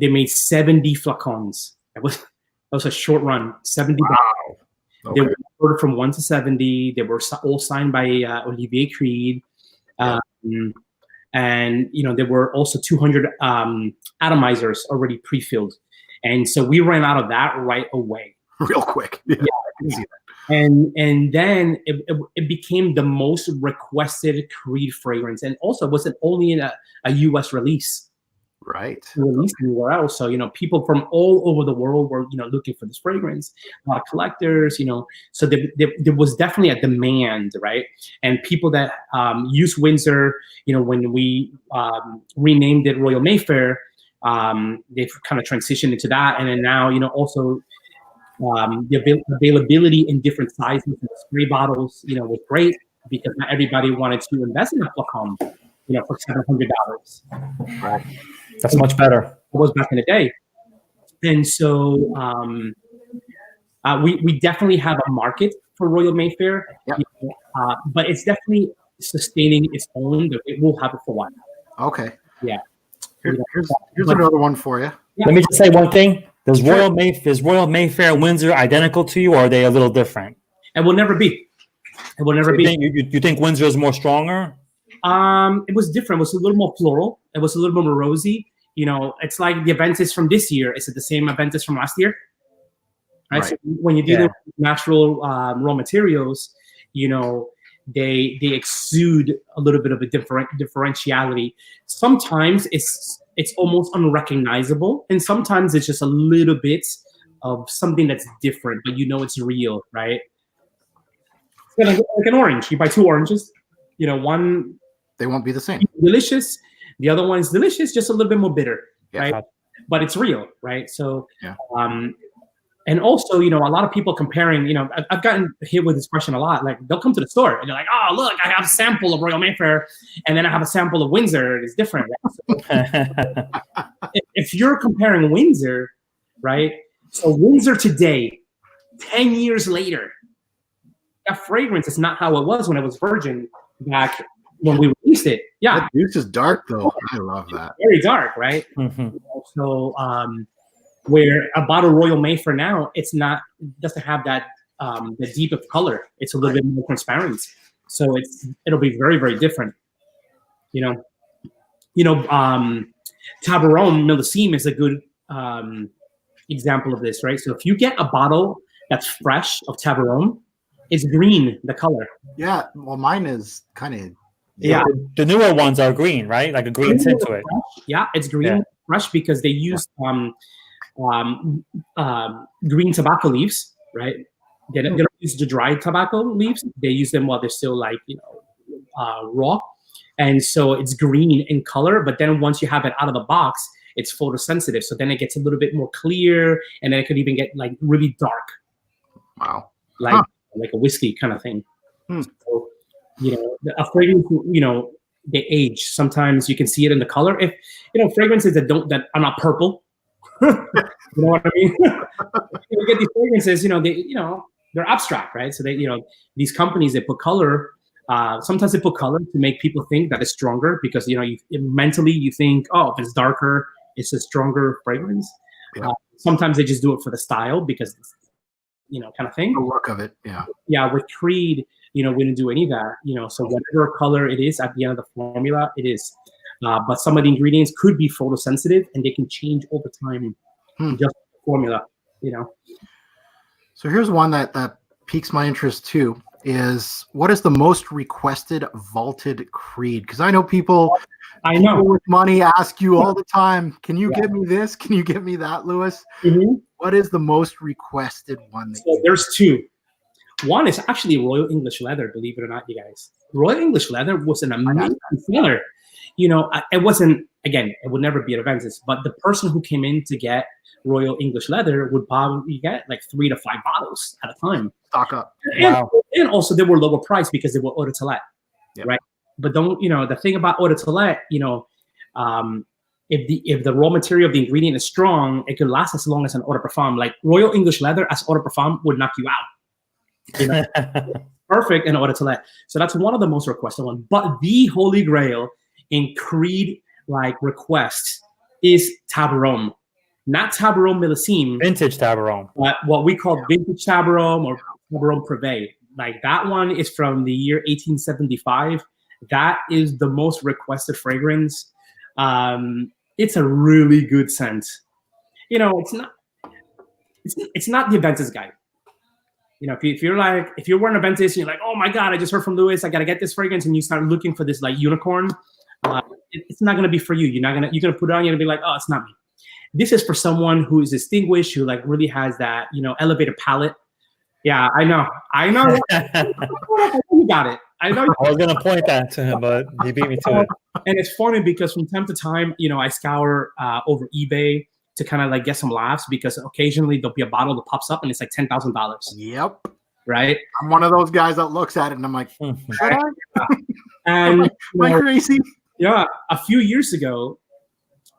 they made 70 flacons. That was a short run, 70. Wow. Okay. They were ordered from 1 to 70. They were all signed by Olivier Creed. And there were also 200 atomizers already pre-filled. And so we ran out of that right away. Real quick. Yeah. I can see that. And then it became the most requested Creed fragrance. And also, it wasn't only in a US release. Right. Released anywhere else. So, people from all over the world were, looking for this fragrance. A lot of collectors, so there was definitely a demand, right? And people that use Windsor, when we renamed it Royal Mayfair, they've kind of transitioned into that. And then now, also the availability in different sizes and spray bottles, was great because not everybody wanted to invest in a flacon, for $700. Right. That's much better. was back in the day. And so we definitely have a market for Royal Mayfair, Yeah. but it's definitely sustaining its own. It will have it for a while. Okay. Yeah. Here's another one for you. Yeah. Let me just say one thing. Is Sure. Royal Mayfair Windsor identical to you, or are they a little different? It will never be. It will never be. You think Windsor is more stronger? It was different. It was a little more floral. It was a little more rosy. You know, it's like the Aventis from this year. Is it the same Aventis from last year? Right. So when you're dealing with natural raw materials, you know, they exude a little bit of a differentiality. Sometimes it's almost unrecognizable, and sometimes it's just a little bit of something that's different, but you know it's real, right? It's like an orange. You buy 2 oranges, you know, one They won't be the same. delicious, the other one is delicious, just a little bit more bitter, Yeah. right? But it's real, right? So, Yeah. and also, you know, a lot of people comparing, you know, I've gotten hit with this question a lot. Like, they'll come to the store and they're like, oh, look, I have a sample of Royal Mayfair, and then I have a sample of Windsor. It's different. Right? So, if you're comparing Windsor, right? So Windsor today, 10 years later, that fragrance is not how it was when it was virgin back when we released it. Yeah. That juice is dark, though. I love that. Very dark, right? Mhm. So, where a bottle of Royal Mayfair now, it doesn't have that the deep of color. It's a little bit more transparent. So it'll be very, very different. You know, Tabaron Millésime is a good example of this, right? So if you get a bottle that's fresh of Tabaron, it's green, the color. Yeah. Well, mine is kind of. Yeah. The newer ones are green, right? Like a green tint to it. Yeah, it's green fresh because they use green tobacco leaves, right? They don't use the dried tobacco leaves. They use them while they're still like, you know, raw. And so it's green in color, but then once you have it out of the box, it's photosensitive. So then it gets a little bit more clear, and then it could even get like really dark. Wow. Like a whiskey kind of thing. So, you know, a fragrance, you know, they age. Sometimes you can see it in the color. If, you know, fragrances that are not purple, you know what I mean? You get these fragrances, you know, they're abstract, right? So they, you know, these companies, they put color. Sometimes they put color to make people think that it's stronger because, you know, mentally you think, oh, if it's darker, it's a stronger fragrance. Yeah. Sometimes they just do it for the style because, you know, kind of thing. The look of it. Yeah. Yeah. With Creed, you know, we didn't do any of that, you know, so whatever color it is at the end of the formula, it is. But some of the ingredients could be photosensitive and they can change over time. Just the formula, you know. So here's one that piques my interest too. Is what is the most requested vaulted Creed? Because I know people with money ask you all the time, can you give me this? Can you give me that, Louis? Mm-hmm. What is the most requested one? So there's 2. One is actually Royal English Leather, believe it or not, you guys. Royal English Leather was an amazing seller. You know, it wasn't, again, it would never be at Aventis, but the person who came in to get Royal English Leather would probably get like 3 to 5 bottles at a time. Stock up. And also they were lower priced because they were eau de toilette, right? But don't, you know, the thing about eau de toilette, you know, if the raw material of the ingredient is strong, it could last as long as an eau de parfum. Like Royal English Leather as eau de parfum would knock you out. You know? Perfect in eau de toilette. So that's one of the most requested ones. But the holy grail in Creed like requests is Tabaron. Not Tabaron Millésime. Vintage Tabaron. But what we call vintage Tabaron or Tabaron Privé. Like that one is from the year 1875. That is the most requested fragrance. It's a really good scent. You know, it's not the Aventis guy. You know, if you're wearing Aventis and you're like, oh my God, I just heard from Louis, I gotta get this fragrance, and you start looking for this like unicorn, it's not gonna be for you. You're gonna put it on, you're gonna be like, oh, it's not me. This is for someone who is distinguished, who like really has that, you know, elevated palate. Yeah, I know. You got it. I know. I was gonna point that to him, but he beat me to it. And it's funny because from time to time, you know, I scour over eBay to kind of like get some laughs because occasionally there'll be a bottle that pops up and it's like $10,000. Yep. Right. I'm one of those guys that looks at it and I'm like, should I? And am I crazy? Yeah, a few years ago,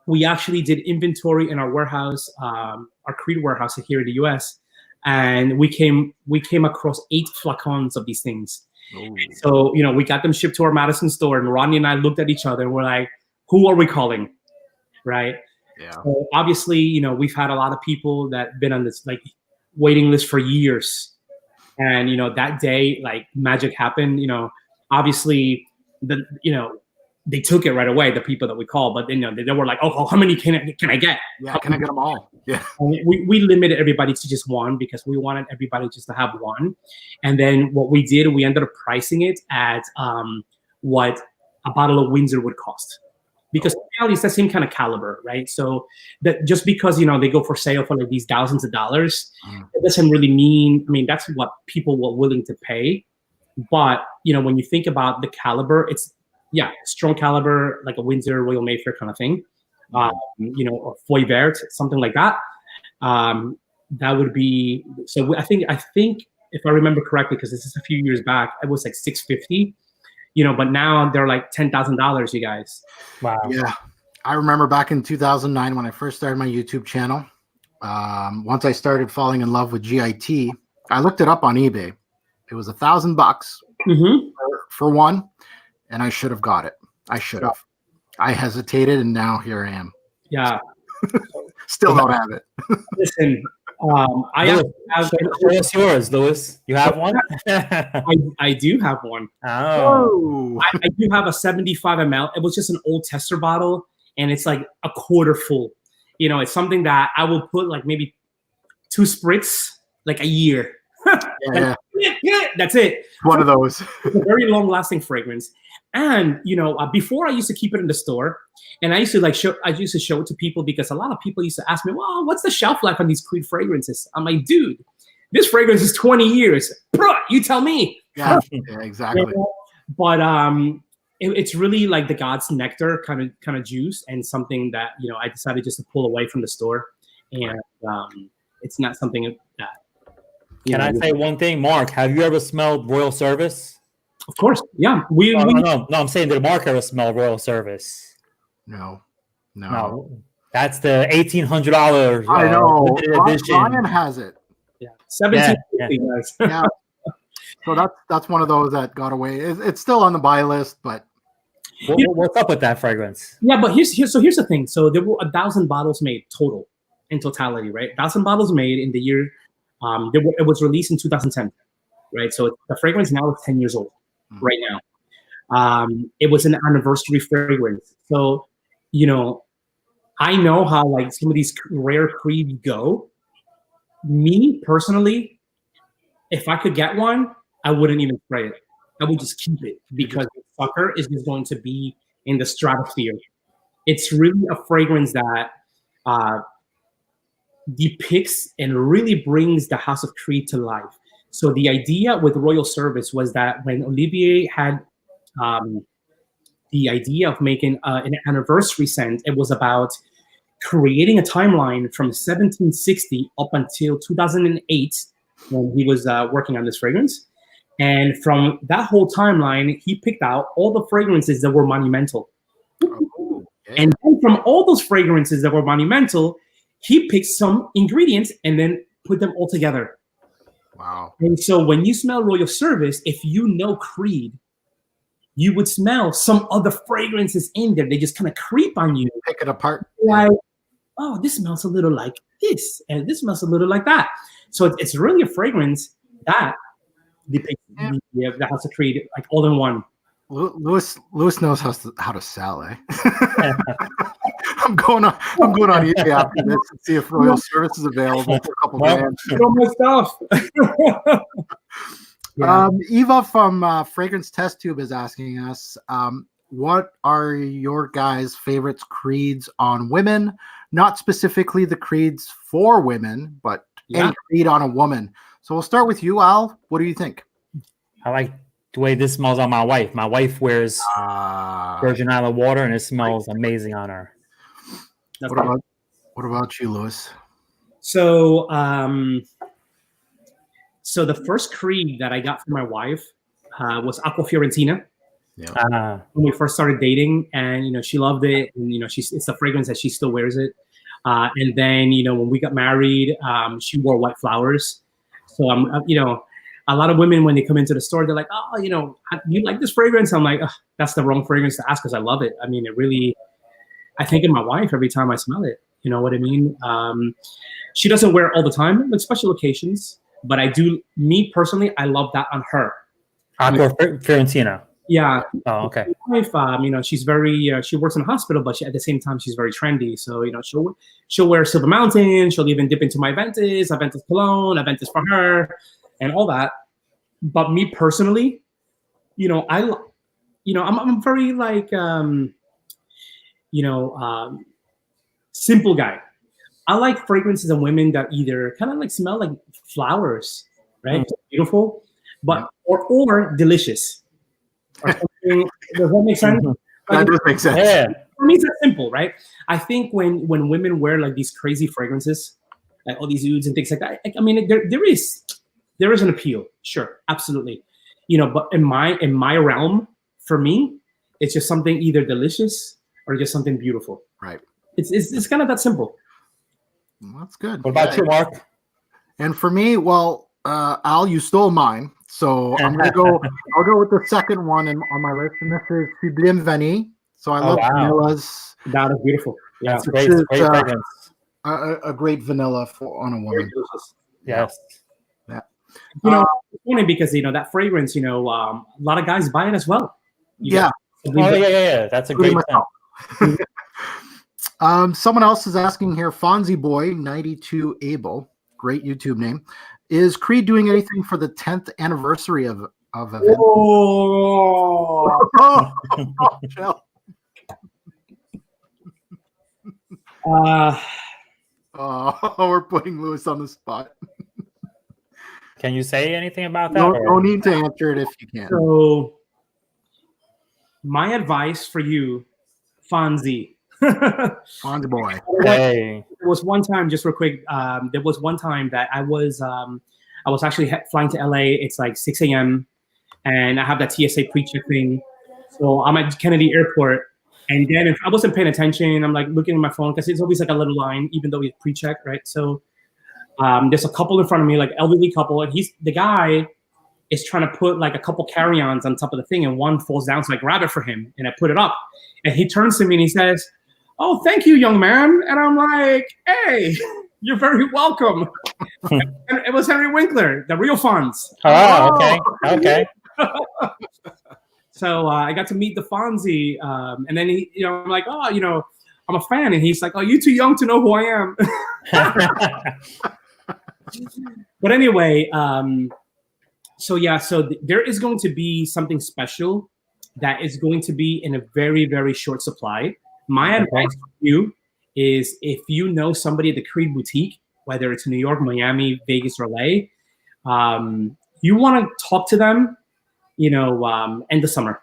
we actually did inventory in our warehouse, our Creed warehouse here in the US, and we came across 8 flacons of these things. Oh. So, you know, we got them shipped to our Madison store, and Ronnie and I looked at each other and we're like, who are we calling? Right? Yeah. So obviously, you know, we've had a lot of people that been on this like waiting list for years. And, you know, that day, like magic happened, you know, obviously they took it right away, the people that we called, but then, you know, they were like, oh, how many can I get? Yeah, can I get them all? Yeah. And we limited everybody to just one because we wanted everybody just to have one. And then what we did, we ended up pricing it at what a bottle of Windsor would cost. Because it's the same kind of caliber, right? So that just because, you know, they go for sale for like these thousands of dollars, it doesn't really mean, I mean, that's what people were willing to pay. But, you know, when you think about the caliber, it's, yeah, strong caliber, like a Windsor Royal Mayfair kind of thing, you know, or Foy Vert, something like that. That would be, so I think if I remember correctly, because this is a few years back, it was like $650. You know, but now they're like $10,000, you guys. Wow. Yeah. I remember back in 2009 when I first started my YouTube channel. Once I started falling in love with GIT, I looked it up on eBay. It was $1,000 for one, and I should have got it. I should have. I hesitated, and now here I am. Yeah. Still don't have it. Listen, I Louis, have. show us yours, Louis. You have one? I do have one. Oh. I do have a 75 ml. It was just an old tester bottle, and it's like a quarter full. You know, it's something that I will put like maybe 2 spritz like a year. Yeah. That's it. One of those. It's a very long-lasting fragrance. And you know, before I used to keep it in the store, and I used to show it to people because a lot of people used to ask me, "Well, what's the shelf life on these Creed fragrances?" I'm like, "Dude, this fragrance is 20 years. Bro, you tell me." Yeah, exactly. You know? But it's really like the God's nectar kind of juice, and something that, you know, I decided just to pull away from the store, and it's not something that. Can I say one thing, Mark? Have you ever smelled Royal Service? Of course, yeah. No, I'm saying, did Mark ever smell Royal Service? No. That's the $1,800. I know. Edition. Ryan has it. Yeah, 1750. Yeah. So that's one of those that got away. It's still on the buy list, but what's up with that fragrance? Yeah, but here's the thing. So there were 1,000 bottles made total, in totality, right? 1,000 bottles made in the year. It was released in 2010, right? So the fragrance now is 10 years old right now. It was an anniversary fragrance. So, you know, I know how like some of these rare Creed go. Me personally, if I could get one, I wouldn't even spray it. I would just keep it because the sucker is just going to be in the stratosphere. It's really a fragrance that depicts and really brings the House of Creed to life. So the idea with Royal Service was that when Olivier had the idea of making an anniversary scent, it was about creating a timeline from 1760 up until 2008 when he was working on this fragrance. And from that whole timeline, he picked out all the fragrances that were monumental. Okay. And then from all those fragrances that were monumental, he picked some ingredients and then put them all together. Wow. And so when you smell Royal Service, if you know Creed, you would smell some other fragrances in there. They just kind of creep on you. Pick it apart. Like, oh, this smells a little like this, and this smells a little like that. So it's really a fragrance that depicts the House of Creed, like all in one. Louis knows how to sell, eh? I'm going on eBay after this and see if Royal Service is available for a couple grand. All my stuff. Eva from Fragrance Test Tube is asking us, what are your guys' favorites Creeds on women? Not specifically the Creeds for women, but any Creed on a woman. So we'll start with you, Al. What do you think? I like the way this smells on my wife. My wife wears Virgin Island water, and it smells amazing on her. What about you, Louis? So, so the first Creed that I got for my wife was Aqua Fiorentina. Yeah. When we first started dating, and she loved it, and it's a fragrance that she still wears it. And then when we got married, she wore white flowers. So a lot of women when they come into the store, they're like, oh, you like this fragrance? I'm like, that's the wrong fragrance to ask because I love it. I mean, I think of my wife every time I smell it. You know what I mean? She doesn't wear it all the time, like special occasions. But I do. Me personally, I love that on her. Aqua Fiorentina. Yeah. Oh, okay. My wife, she's very. She works in a hospital, but at the same time, she's very trendy. So she'll wear Silver Mountain. She'll even dip into my Aventis cologne, Aventis for her, and all that. But me personally, I'm very like simple guy. I like fragrances and women that either kind of like smell like flowers, right? Beautiful, but or delicious. Or something. Does that make sense? That does make sense. Yeah. For me, it's simple, right? I think when women wear like these crazy fragrances, like all these ouds and things like that, I mean, there is an appeal, sure, absolutely, But in my realm, for me, it's just something either delicious or just something beautiful. Right. It's kind of that simple. Well, that's good. What about you, Mark? And for me, well, Al, you stole mine, so I'm gonna go. I'll go with the second one on my list, and this is Sublime Vanille. So I love vanillas. That is beautiful. Yeah, That's great. Great fragrance. A great vanilla on a woman. Yes. Yeah. It's funny because that fragrance, a lot of guys buy it as well. Yeah. Yeah. That's a great thing. Someone else is asking here, Fonzie Boy 92 Abel, great YouTube name. Is Creed doing anything for the 10th anniversary of event? We're putting Lewis on the spot. Can you say anything about that? No need to answer it if you can. So, my advice for you, Fonzie. Fonzie Boy. Hey. There was one time, just real quick. There was one time that I was actually flying to LA. It's like 6 a.m. and I have that TSA pre-check thing. So I'm at Kennedy Airport, and then if I wasn't paying attention, I'm like looking at my phone because it's always like a little line, even though we pre-check, right? So there's a couple in front of me, like elderly couple, and the guy is trying to put like a couple carry-ons on top of the thing, and one falls down, so I grab it for him and I put it up, and he turns to me and he says, "Oh, thank you, young man." And I'm like, "Hey, you're very welcome." And it was Henry Winkler, the real Fonz. Oh, okay. So I got to meet the Fonzie, and then I'm like, "Oh, I'm a fan," and he's like, "Oh, you're too young to know who I am." But anyway, so there is going to be something special that is going to be in a very, very short supply. My advice to you is, if you know somebody at the Creed Boutique, whether it's New York, Miami, Vegas, or LA, you want to talk to them, end of summer.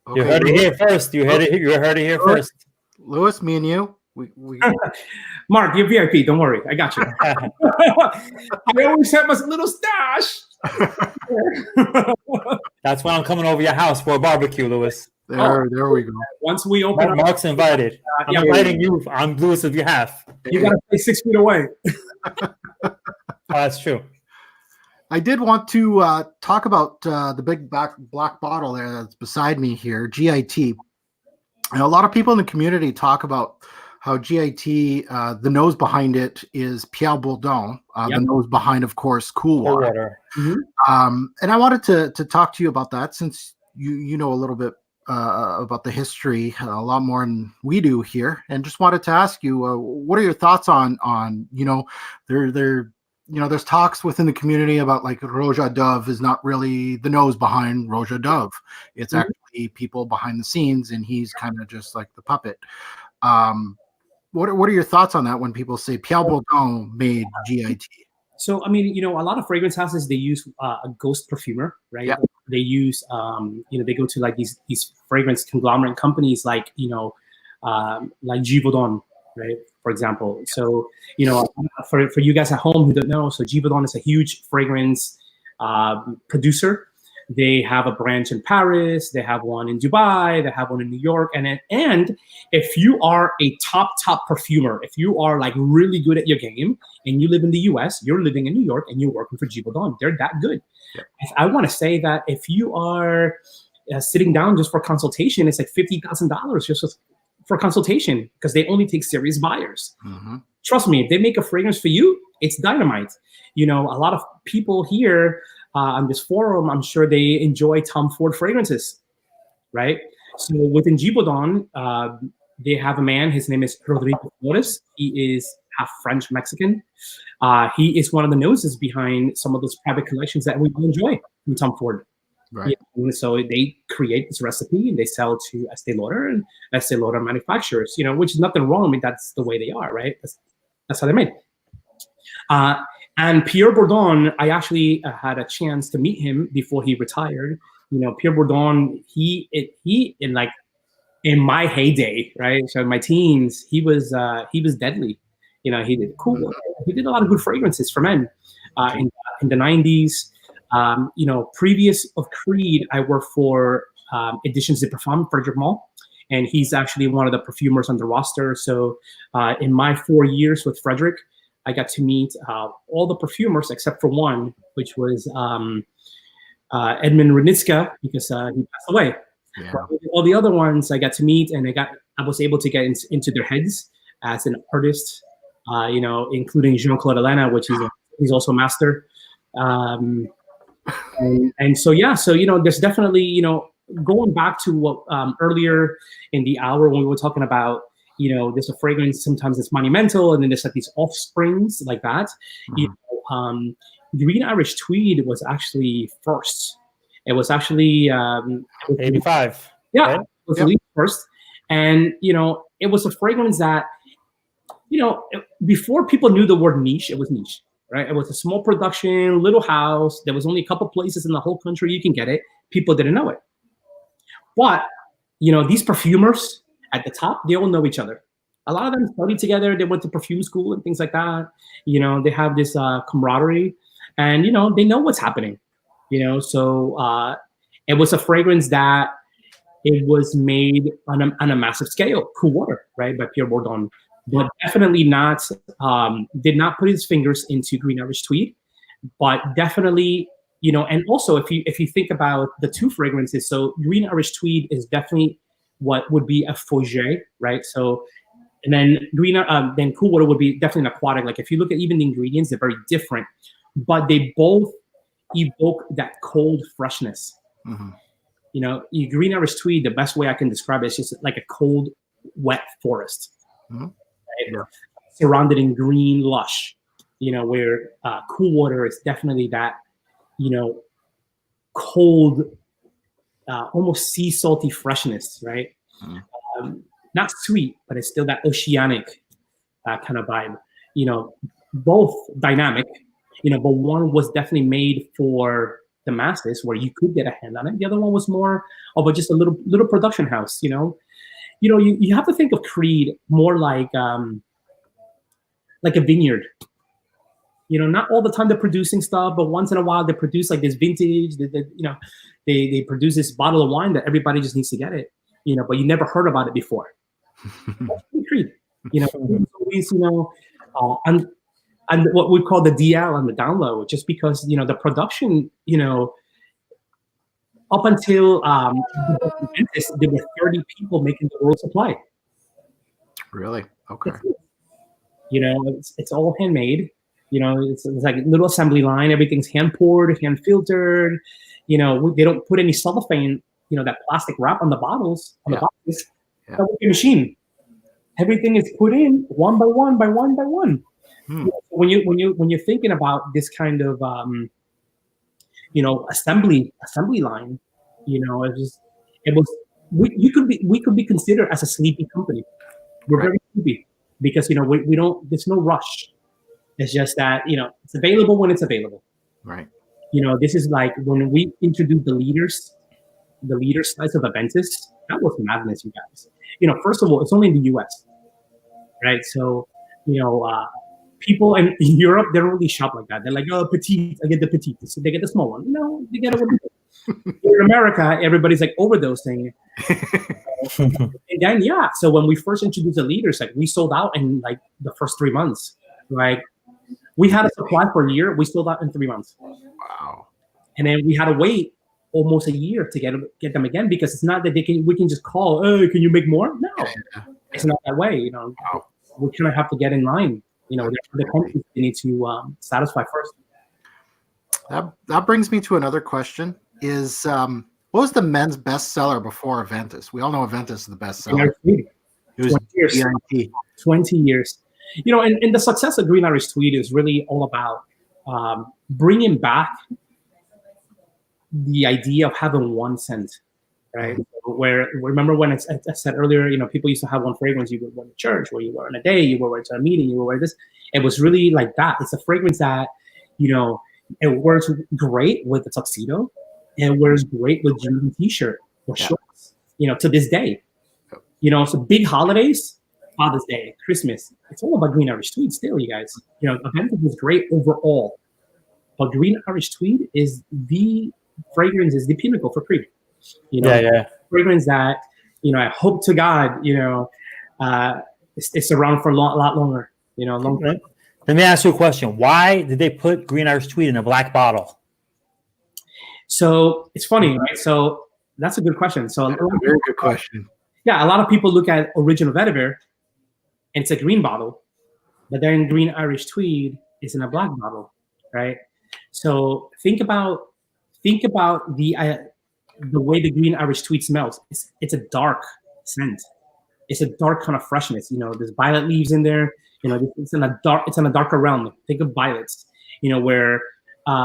Okay, you heard it here first. You heard it here first. Lewis, me and you. We Mark, you're VIP. Don't worry. I got you. I always have my little stash. That's why I'm coming over your house for a barbecue, Lewis. There we go. Once we open up, Mark's invited. I'm inviting you on Lewis's behalf. You got to stay 6 feet away. That's true. I did want to talk about the big black bottle there that's beside me here, GIT. And a lot of people in the community talk about how GIT, the nose behind it is Pierre Bourdon. The nose behind, of course, Cool Water. Mm-hmm. And I wanted to talk to you about that, since you know a little bit about the history, a lot more than we do here, and just wanted to ask you, what are your thoughts on there's talks within the community about like Roja Dove is not really the nose behind Roja Dove. It's actually people behind the scenes, and he's kind of just like the puppet. What are your thoughts on that when people say Pierre Bourdon made GIT? So, I mean, a lot of fragrance houses, they use a ghost perfumer, right? Yeah. They use, they go to like these fragrance conglomerate companies like Givaudan, right? For example. So, for you guys at home who don't know, so Givaudan is a huge fragrance producer. They have a branch in Paris. They have one in Dubai. They have one in New York. And if you are a top perfumer, if you are like really good at your game and you live in the US, you're living in New York and you're working for Givaudan, they're that good. Yeah. I want to say that if you are sitting down just for consultation, it's like $50,000 just for consultation because they only take serious buyers. Mm-hmm. Trust me, if they make a fragrance for you, it's dynamite. You know, a lot of people here on this forum, I'm sure they enjoy Tom Ford fragrances, right? So within Givaudan, they have a man. His name is Rodrigo Flores. He is half French Mexican. He is one of the noses behind some of those private collections that we enjoy from Tom Ford. Right. And so they create this recipe and they sell to Estee Lauder, and Estee Lauder manufacturers. You know, which is nothing wrong. I mean, that's the way they are, right? That's how they're made. And Pierre Bourdon, I actually had a chance to meet him before he retired. You know, Pierre Bourdon, he in like in my heyday, right? So in my teens, he was deadly. You know, he did cool. He did a lot of good fragrances for men in the 90s. You know, previous of Creed, I worked for Editions de Parfum, Frederick Mall, and he's actually one of the perfumers on the roster. So in my 4 years with Frederick, I got to meet all the perfumers except for one, which was Edmund Rudnitska, because he passed away. Yeah. All the other ones I got to meet, and I was able to get into their heads as an artist, you know, including Jean-Claude Elena, which he's also a master. And so, yeah, so, you know, there's definitely, you know, going back to what earlier in the hour when we were talking about, you know, there's a fragrance, sometimes it's monumental, and then there's like these offsprings like that. Mm-hmm. You know, Green Irish Tweed was actually first. It was actually 85. Yeah, right? It was at least first. And, you know, it was a fragrance that, you know, before people knew the word niche, it was niche, right? It was a small production, little house. There was only a couple places in the whole country you can get it. People didn't know it. But, you know, these perfumers at the top, they all know each other. A lot of them studied together. They went to perfume school and things like that. You know, they have this camaraderie, and, you know, they know what's happening. You know, so it was a fragrance that it was made on a massive scale. Cool Water, right, by Pierre Bourdon, but definitely not did not put his fingers into Green Irish Tweed, but definitely, you know, and also if you think about the two fragrances, so Green Irish Tweed is definitely what would be a fougere, right? So, and then then Cool Water would be definitely an aquatic. Like if you look at even the ingredients, they're very different, but they both evoke that cold freshness. Mm-hmm. You know, Green Irish Tweed, the best way I can describe it is just like a cold, wet forest, mm-hmm. Right? Yeah. Surrounded in green lush. You know, where Cool Water is definitely that, you know, cold, almost sea salty freshness, right? Mm-hmm. Not sweet, but it's still that oceanic kind of vibe. You know, both dynamic. You know, but one was definitely made for the masses where you could get a hand on it. The other one was more of just a little production house, you know. You have to think of Creed more like a vineyard. You know, not all the time they're producing stuff, but once in a while they produce like this vintage, they produce this bottle of wine that everybody just needs to get it, you know, but you never heard about it before. That's Creed. You know, always, you know, and what we call the DL and the down low, just because, you know, the production, you know, up until Aventis, there were 30 people making the world supply. Really? Okay. You know, it's all handmade. You know, it's like a little assembly line. Everything's hand poured, hand filtered. You know, they don't put any cellophane, you know, that plastic wrap on the bottles, on the boxes. Yeah. That's a machine. Everything is put in one by one by one by one. When you're thinking about this kind of you know, assembly line, you know, we could be considered as a sleepy company. We're very sleepy because, you know, we don't, there's no rush. It's just that, you know, it's available when it's available. Right. You know, this is like when we introduced the leader size of Aventis, that was madness, you guys. You know, first of all, it's only in the US, right? So, you know, people in Europe, they don't really shop like that. They're like, oh, petite, I get the petite. So they get the small one. No, they get it with In America, everybody's like overdosing. And then so when we first introduced the leaders, like we sold out in like the first 3 months. Like we had a supply for a year, we sold out in 3 months. Wow. And then we had to wait almost a year to get them again, because it's not that we can just call, oh, can you make more? No, it's not that way. You know, we kind of have to get in line. You know, the countries they need to satisfy first. That brings me to another question: is what was the men's bestseller before Aventis? We all know Aventis is the bestseller. It was 20 years. 20 years. You know, and the success of Green Irish Tweed is really all about bringing back the idea of having one scent, right? Where remember when I said earlier, you know, people used to have one fragrance. You would wear to church, where you were on a day, you would wear to a meeting, you would wear this. It was really like that. It's a fragrance that, you know, it works great with a tuxedo. It wears great with jeans and t-shirt or shorts. You know, to this day, you know, so big holidays, Father's Day, Christmas. It's all about Green Irish Tweed still, you guys. You know, Aventis was great overall, but Green Irish Tweed is the fragrance, is the pinnacle for Creed. You know, fragrance that, you know, I hope to God, you know, it's around for a lot longer. You know, long time. Let me ask you a question. Why did they put Green Irish Tweed in a black bottle? So it's funny, right? So that's a good question. So that's a very good question. Yeah, a lot of people look at original vetiver and it's a green bottle, but then Green Irish Tweed is in a black bottle, right? So think about the way the Green Irish Tweed smells. It's a dark scent. It's a dark kind of freshness. You know, there's violet leaves in there. You know, it's in a darker realm. Think of violets. You know, where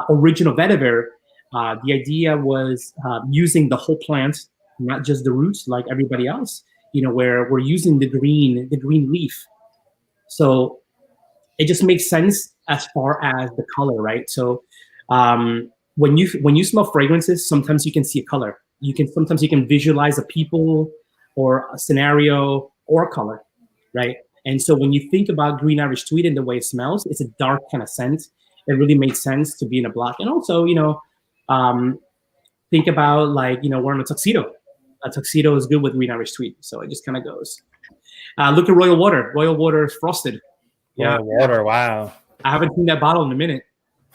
original vetiver, the idea was using the whole plant, not just the roots like everybody else. You know, where we're using the green leaf. So it just makes sense as far as the color, right? So when you smell fragrances, sometimes you can see a color. Sometimes you can visualize a people or a scenario or a color, right? And so when you think about Green Irish Tweed and the way it smells, it's a dark kind of scent. It really made sense to be in a black. And also, you know, think about like, you know, wearing a tuxedo. A tuxedo is good with Green Irish Tweed. So it just kind of goes. Look at Royal Water. Royal Water is frosted. Yeah, water. Wow. I haven't seen that bottle in a minute.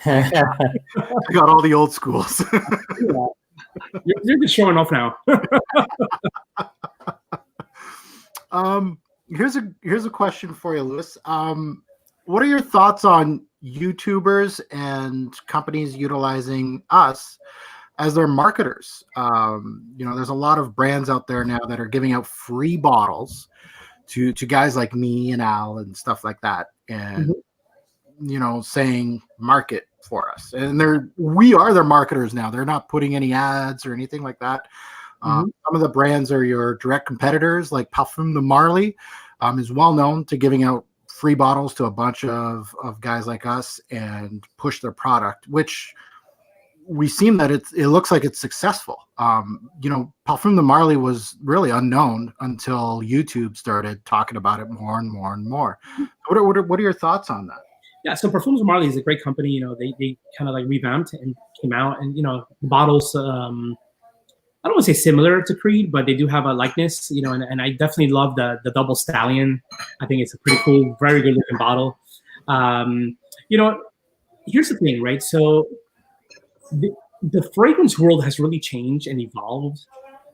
I got all the old schools. You're just showing off now. Here's a question for you, Louis. What are your thoughts on YouTubers and companies utilizing us as their marketers? You know, there's a lot of brands out there now that are giving out free bottles to guys like me and Al and stuff like that, and you know, saying market for us. And we are their marketers now. They're not putting any ads or anything like that. Some of the brands are your direct competitors, like Parfum Marley is well known to giving out free bottles to a bunch of guys like us and push their product, which we seem that it looks like it's successful. You know, Parfum Marley was really unknown until YouTube started talking about it more and more and more. What are your thoughts on that? Yeah, so Perfumers Marley is a great company. You know, they kind of like revamped and came out, and you know, the bottles. I don't want to say similar to Creed, but they do have a likeness. You know, and I definitely love the double stallion. I think it's a pretty cool, very good looking bottle. You know, here's the thing, right? So the fragrance world has really changed and evolved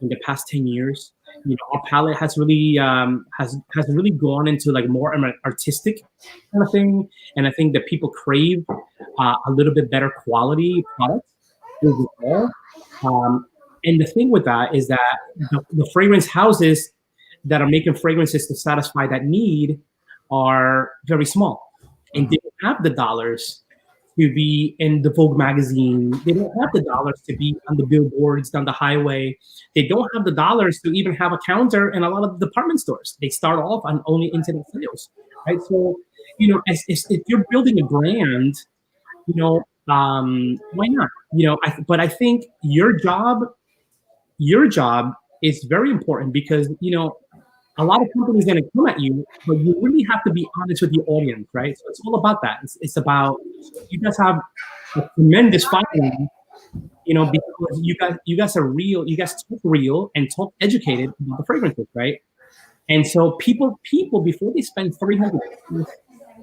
in the past 10 years. You know, our palette has really has really gone into like more artistic kind of thing, and I think that people crave a little bit better quality products overall. And the thing with that is that the fragrance houses that are making fragrances to satisfy that need are very small, and they don't have the dollars to be in the Vogue magazine. They don't have the dollars to be on the billboards down the highway. They don't have the dollars to even have a counter in a lot of department stores. They start off on only internet sales, right? So, you know, if you're building a brand, you know, why not? You know, but I think your job is very important, because, you know, a lot of companies are going to come at you, but you really have to be honest with your audience, right? So it's all about that. It's about, you guys have a tremendous following, Because you guys are real. You guys talk real and talk educated about the fragrances, right? And so people before they spend $300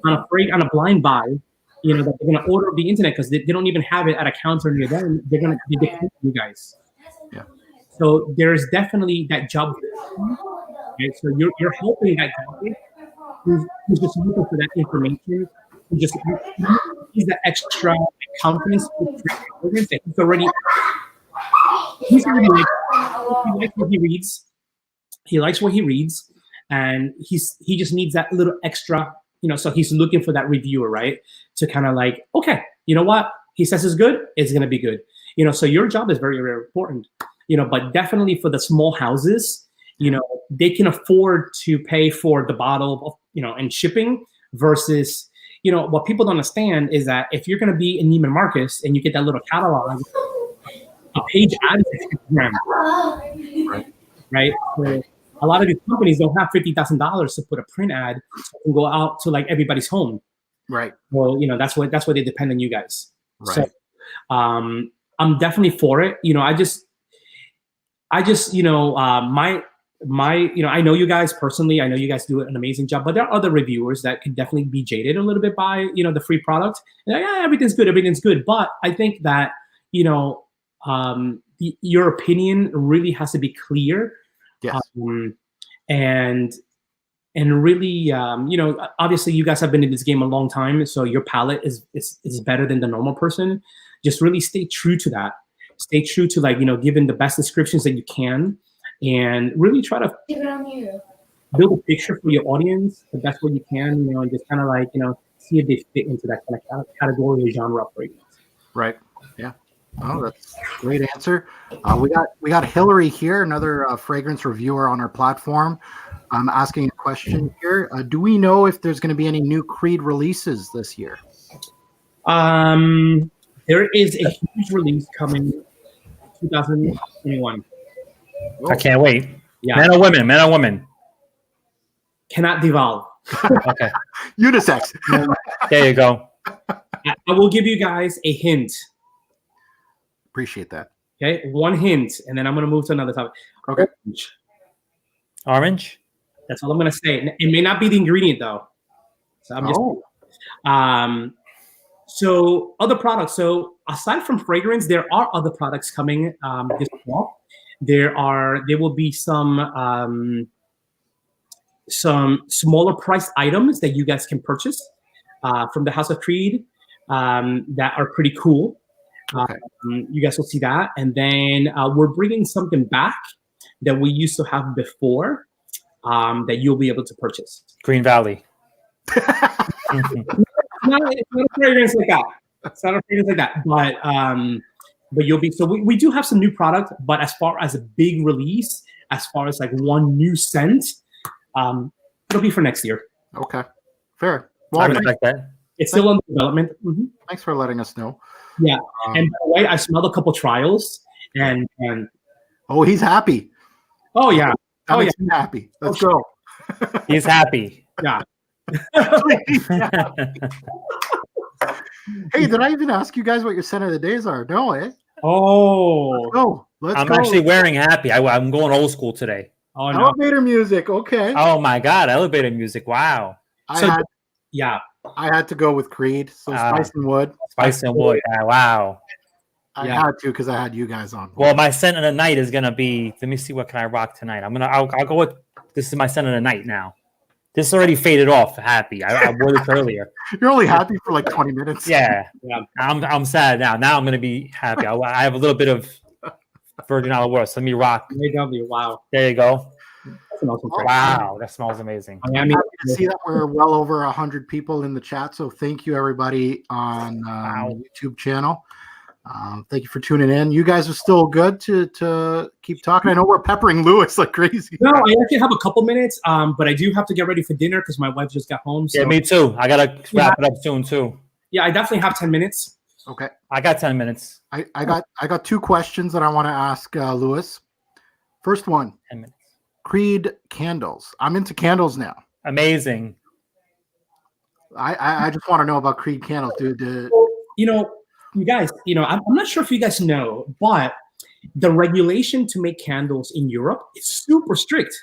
on a blind buy, that they're gonna order off the internet because they don't even have it at a counter near them. They depend on you guys. Yeah. So there's definitely that job. Right? So you're helping that guy who's just looking for that information. Who just needs that extra confidence that he's already like, he likes what he reads. He likes what he reads, and he just needs that little extra, so he's looking for that reviewer, right? To kind of like, okay, you know what? He says it's good, it's gonna be good. So your job is very, very important. But definitely for the small houses, they can afford to pay for the bottle of, and shipping versus, what people don't understand is that if you're gonna be in Neiman Marcus and you get that little catalog, a page ad is $50,000. Right? So a lot of these companies don't have $50,000 to put a print ad so it can go out to like everybody's home. Right. Well, that's why they depend on you guys. Right. So I'm definitely for it. I just I know you guys personally. I know you guys do an amazing job, but there are other reviewers that could definitely be jaded a little bit by the free product. And everything's good. But I think that your opinion really has to be clear. Yes. And really, obviously you guys have been in this game a long time, so your palate is better than the normal person. Just really stay true to that. Stay true to giving the best descriptions that you can, and really try to build a picture for your audience the best way you can. And just kind of see if they fit into that kind of category or genre for you. Right. Yeah. Oh, that's a great answer. We got Hillary here, another fragrance reviewer on our platform. I'm asking a question here. Do we know if there's going to be any new Creed releases this year? There is a huge release coming 2021. I can't wait. Yeah. Men or women? Cannot devolve. Okay. Unisex. There you go. I will give you guys a hint. Appreciate that. Okay, one hint, and then I'm going to move to another topic. Okay. Orange? That's all I'm going to say. It may not be the ingredient, though. So I'm just... So other products. So aside from fragrance, there are other products coming this fall. There will be some smaller price items that you guys can purchase from the House of Creed that are pretty cool. Okay. You guys will see that. And then we're bringing something back that we used to have before that you'll be able to purchase. Green Valley. No, it's not a fragrance like that. It's not a fragrance like that. But you'll be, so we do have some new product, but as far as a big release, as far as like one new scent, it'll be for next year. Okay. Fair. Well, I respect that. It's still under development. Mm-hmm. Thanks for letting us know. Yeah. And by the way, I smelled a couple trials and oh, he's happy. Oh yeah. That makes me happy. Let's go. He's happy. Yeah. Hey, did I even ask you guys what your scent of the days are? No, eh? Oh. Let's I'm go. actually wearing happy. I'm going old school today. Oh no. Elevator music. Okay. Oh my God. Elevator music. Wow. I had to go with Creed. So Spice and Wood. Spice and Wood. Yeah, wow. I had to because I had you guys on. Well, my scent of the night is gonna be. Let me see what can I rock tonight. I'll go with. This is my scent of the night now. This already faded off. Happy. I wore this earlier. You're only happy for like 20 minutes. Yeah. I'm sad now. Now I'm gonna be happy. I have a little bit of Virgin Olive Oil. So let me rock. Wow. There you go. That's an awesome Wow, that smells amazing. I'm happy to see that we're well over 100 people in the chat. So thank you everybody on the YouTube channel. Thank you for tuning in. You guys are still good to keep talking. I know we're peppering Lewis like crazy. No, I actually have a couple minutes, but I do have to get ready for dinner because my wife just got home. So. Yeah, me too. I gotta wrap it up soon too. Yeah, I definitely have 10 minutes. Okay. I got 10 minutes. I got two questions that I want to ask Lewis. First one. 10 minutes. Creed candles. I'm into candles now. Amazing. I just want to know about Creed candles, dude. you guys, I'm not sure if you guys know, but the regulation to make candles in Europe is super strict.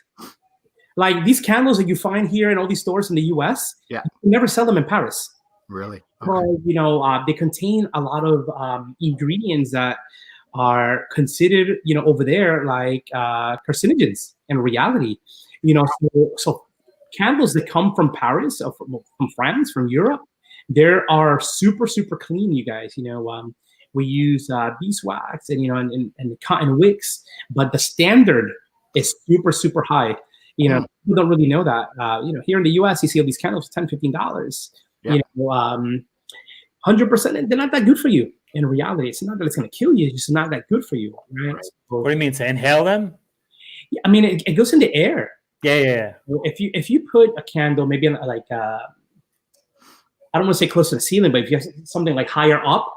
Like these candles that you find here in all these stores in the US, Yeah. you never sell them in Paris. Really? Because, they contain a lot of ingredients that are considered, over there like carcinogens in reality. So candles that come from Paris, or from France, from Europe, there are super, super clean, you guys. We use beeswax and and cotton wicks, but the standard is super, super high. People don't really know that. Here in the US, you see all these candles for $10, $15. Yeah. 100%, they're not that good for you. In reality, it's not that it's going to kill you; it's just not that good for you, right? What do you mean, to inhale them? Yeah, I mean, it goes in the air. Yeah. If you put a candle, maybe in like I don't want to say close to the ceiling, but if you have something like higher up,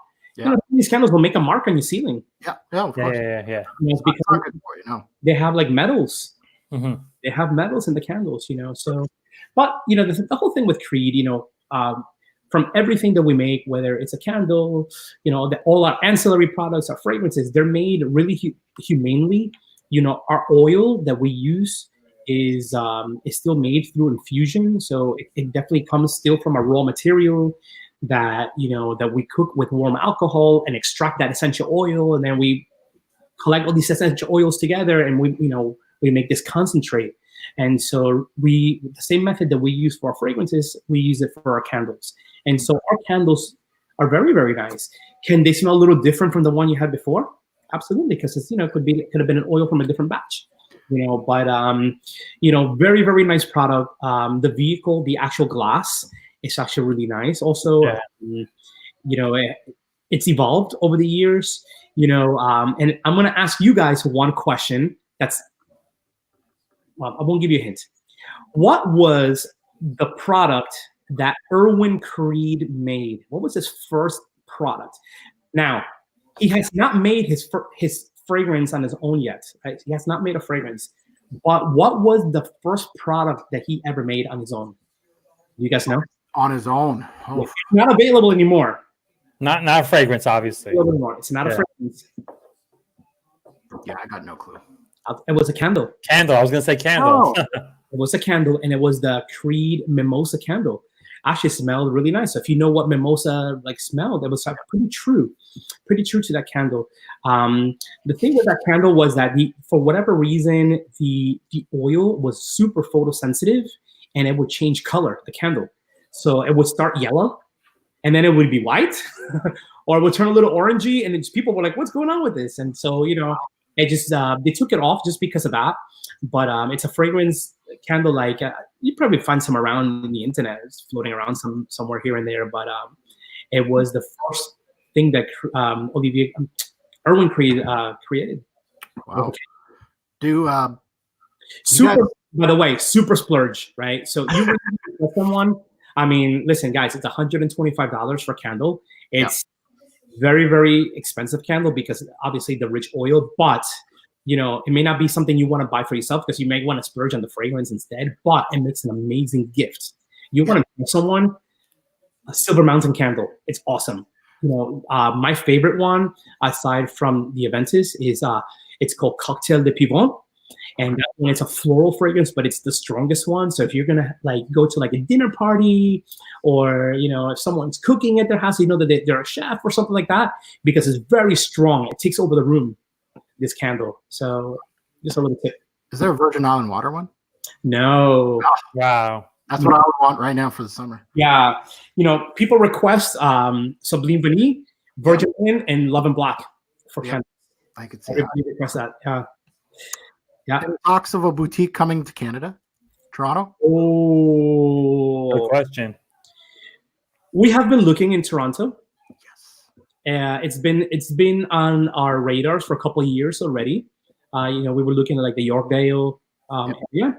these candles will make a mark on your ceiling. Yeah, of course. Yeah. It's because not good for you, no. they have like metals. Mm-hmm. They have metals in the candles, So, but the whole thing with Creed, from everything that we make, whether it's a candle, all our ancillary products, our fragrances, they're made really humanely. Our oil that we use is still made through infusion, so it definitely comes still from a raw material that that we cook with warm alcohol and extract that essential oil, and then we collect all these essential oils together, and we make this concentrate. And so the same method that we use for our fragrances, we use it for our candles. And so our candles are very, very nice. Can they smell a little different from the one you had before? Absolutely, because it's could have been an oil from a different batch. But very, very nice product. The vehicle, the actual glass, is actually really nice. Also, it's evolved over the years. And I'm going to ask you guys one question. Well, I won't give you a hint. What was the product that Erwin Creed made? What was his first product? Now, he has not made his fragrance on his own yet. Right? He has not made a fragrance. But what was the first product that he ever made on his own? You guys know? On his own. Oh. It's not available anymore. Not a fragrance, obviously. It's not a fragrance. Yeah, I got no clue. It was a candle. Candle. I was gonna say candle. Oh. It was a candle, and it was the Creed Mimosa candle. Actually smelled really nice. So if you know what mimosa smelled, it was pretty true to that candle. The thing with that candle was that for whatever reason, the oil was super photosensitive, and it would change color, the candle. So it would start yellow, and then it would be white, or it would turn a little orangey, and then people were like, "What's going on with this?" And so it just they took it off just because of that. But it's a fragrance candle, you probably find some around in the internet. It's floating around somewhere here and there. But it was the first thing that Erwin Creed created. Wow. Okay. By the way, super splurge, right? So you with someone. I mean, listen, guys, it's $125 for a candle. It's very, very expensive candle because obviously the rich oil, but it may not be something you want to buy for yourself because you may want to splurge on the fragrance instead, but it makes an amazing gift. You want to give someone a Silver Mountain candle. It's awesome. My favorite one, aside from the Aventis, is it's called Cocktail de Pivot. And that one, it's a floral fragrance, but it's the strongest one. So if you're gonna go to a dinner party, or if someone's cooking at their house, that they're a chef or something like that, because it's very strong. It takes over the room, this candle. So just a little tip. Is there a Virgin Island water one? No. Wow. That's what I would want right now for the summer. Yeah. People request Sublime Vanille, Virgin Island, and Love and Black for candles. I could see Everybody requests that. Yeah. Yeah. Talks of a boutique coming to Canada, Toronto. Oh, Good question. We have been looking in Toronto. Yes. It's been on our radars for a couple of years already. We were looking at the Yorkdale area.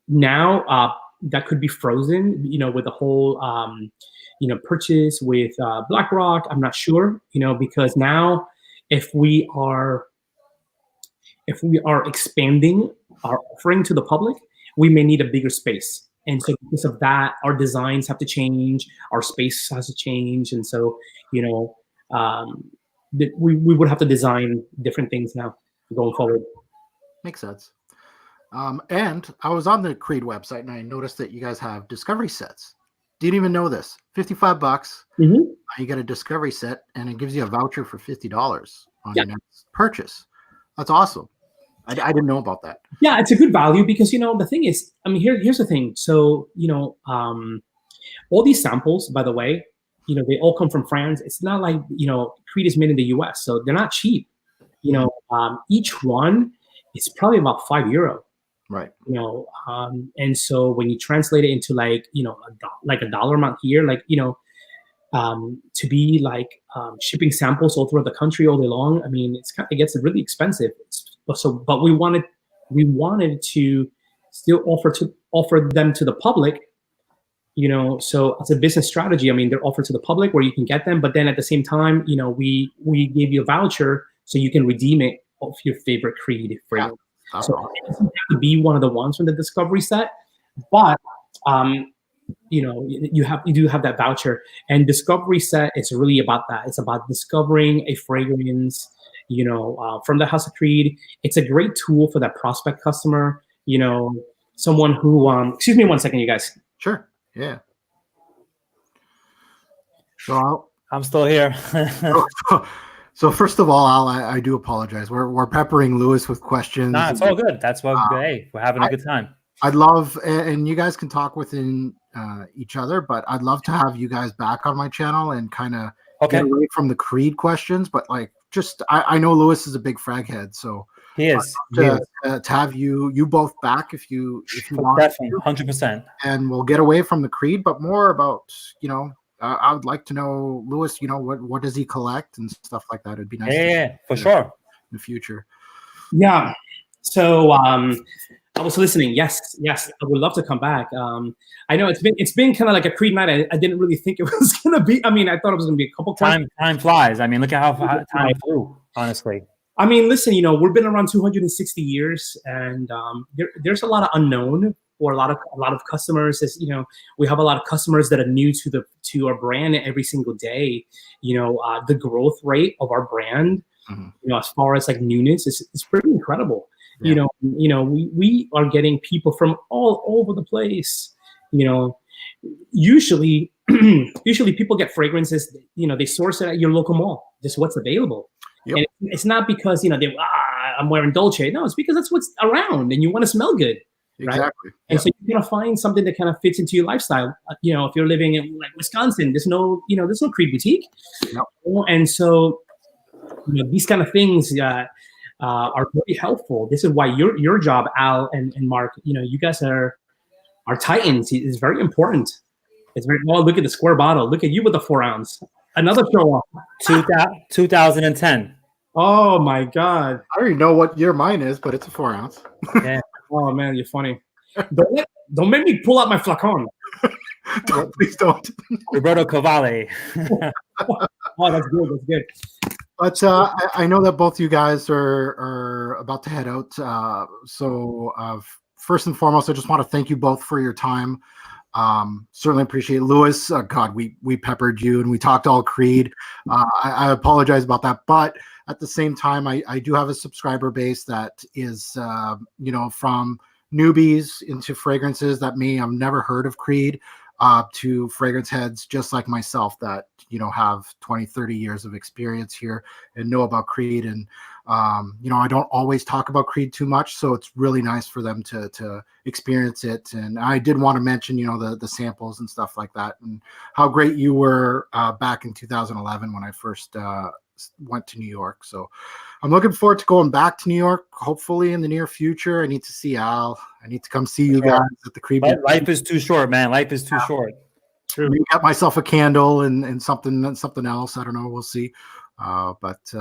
Now that could be frozen. With the whole purchase with Blackrock. I'm not sure. Because now, if we are expanding our offering to the public, we may need a bigger space. And so because of that, our designs have to change, our space has to change, and so we would have to design different things now going forward. Makes sense. And I was on the Creed website and I noticed that you guys have discovery sets. Didn't even know this. $55. Mm-hmm. You get a discovery set and it gives you a voucher for $50 on your next purchase. That's awesome. I didn't know about that. Yeah, it's a good value because the thing is, I mean, here's the thing. So all these samples, by the way, they all come from France. It's not like Creed is made in the U.S., so they're not cheap. Each one is probably about €5. Right. And so when you translate it into like a dollar amount here, to be shipping samples all throughout the country all day long, I mean, it gets really expensive. But we wanted to still offer them to the public. So as a business strategy, I mean, they're offered to the public where you can get them, but then at the same time, we gave you a voucher so you can redeem it of your favorite Creed fragrance. Yeah, so it doesn't have to be one of the ones from the discovery set, but you do have that voucher. And discovery set is really about that. It's about discovering a fragrance, from the House of Creed. It's a great tool for that prospect customer. Someone who excuse me 1 second, you guys. Sure. Yeah. So I'm still here. So first of all, I do apologize. We're peppering Lewis with questions. Nah, it's all good. That's what hey, we're having a good time. I'd love, and you guys can talk within each other, but I'd love to have you guys back on my channel and kind of get away from the Creed questions. But I know Lewis is a big frag head, so he is. To have you both back if you want. Definitely, 100%. And we'll get away from the Creed, but more about I would like to know, Lewis, what does he collect and stuff like that. It'd be nice. Yeah, for sure. In the future. Yeah. So I was listening. Yes, I would love to come back. I know it's been kind of like a Creed night. I didn't really think it was gonna be. I mean, I thought it was gonna be a couple times. Time flies. I mean, look at how time flew. Honestly. I mean, listen. We've been around 260 years, and there's a lot of unknown for a lot of customers. We have a lot of customers that are new to our brand every single day. The growth rate of our brand, as far as like newness, is pretty incredible. Yeah. We are getting people from all over the place. Usually people get fragrances. They source it at your local mall. Just what's available. Yep. And it's not because I'm wearing Dolce. No, it's because that's what's around, and you want to smell good. Right? Exactly. And so you're gonna find something that kind of fits into your lifestyle. If you're living in like Wisconsin, there's no Creed boutique. No. And so these kind of things are really helpful. This is why your job, Al and Mark, you guys are titans. It's very important. It's very look at the square bottle. Look at you with the 4 ounce. Another show off. 2010. Oh my God. I don't even know what year mine is, but it's a 4 ounce. Yeah. Oh man, you're funny. Don't make me pull out my flacon. Please don't. Roberto Cavalli. Oh, that's good. That's good. But I know that both you guys are about to head out. So first and foremost, I just want to thank you both for your time. Certainly appreciate Lewis. God, we peppered you and we talked all Creed. I apologize about that, but at the same time, I do have a subscriber base that is, from newbies into fragrances that may have never heard of Creed, to fragrance heads just like myself that, have 20, 30 years of experience here and know about Creed. And, I don't always talk about Creed too much, so it's really nice for them to experience it. And I did want to mention, the samples and stuff like that and how great you were back in 2011 when I first went to New York. So I'm looking forward to going back to New York, hopefully in the near future. I need to see Al. I need to come see you guys at the Creed. Life is too short, man. Life is too short. True. Maybe get myself a candle and something else. I don't know. We'll see. But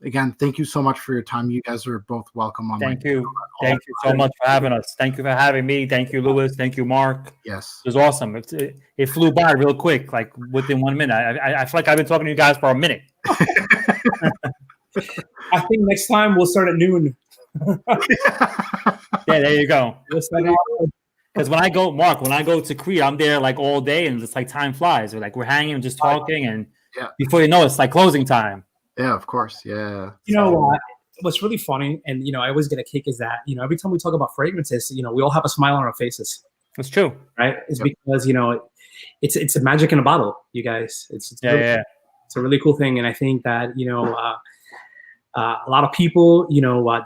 again, thank you so much for your time. You guys are both welcome on. Thank you. Thank you so much for having us. Thank you for having me. Thank you, Lewis. Thank you, Mark. Yes. It was awesome. It flew by real quick, like within 1 minute. I feel like I've been talking to you guys for a minute. I think next time we'll start at noon. Yeah, there you go. Because when I go to Creed, I'm there like all day, and it's like time flies. We're hanging and just talking, and before you know it, it's like closing time. Yeah, of course. Yeah. You know, what's really funny, and I always get a kick, is that every time we talk about fragrances, we all have a smile on our faces. That's true, right? It's because it's a magic in a bottle, you guys. It's It's a really cool thing, and I think that a lot of people,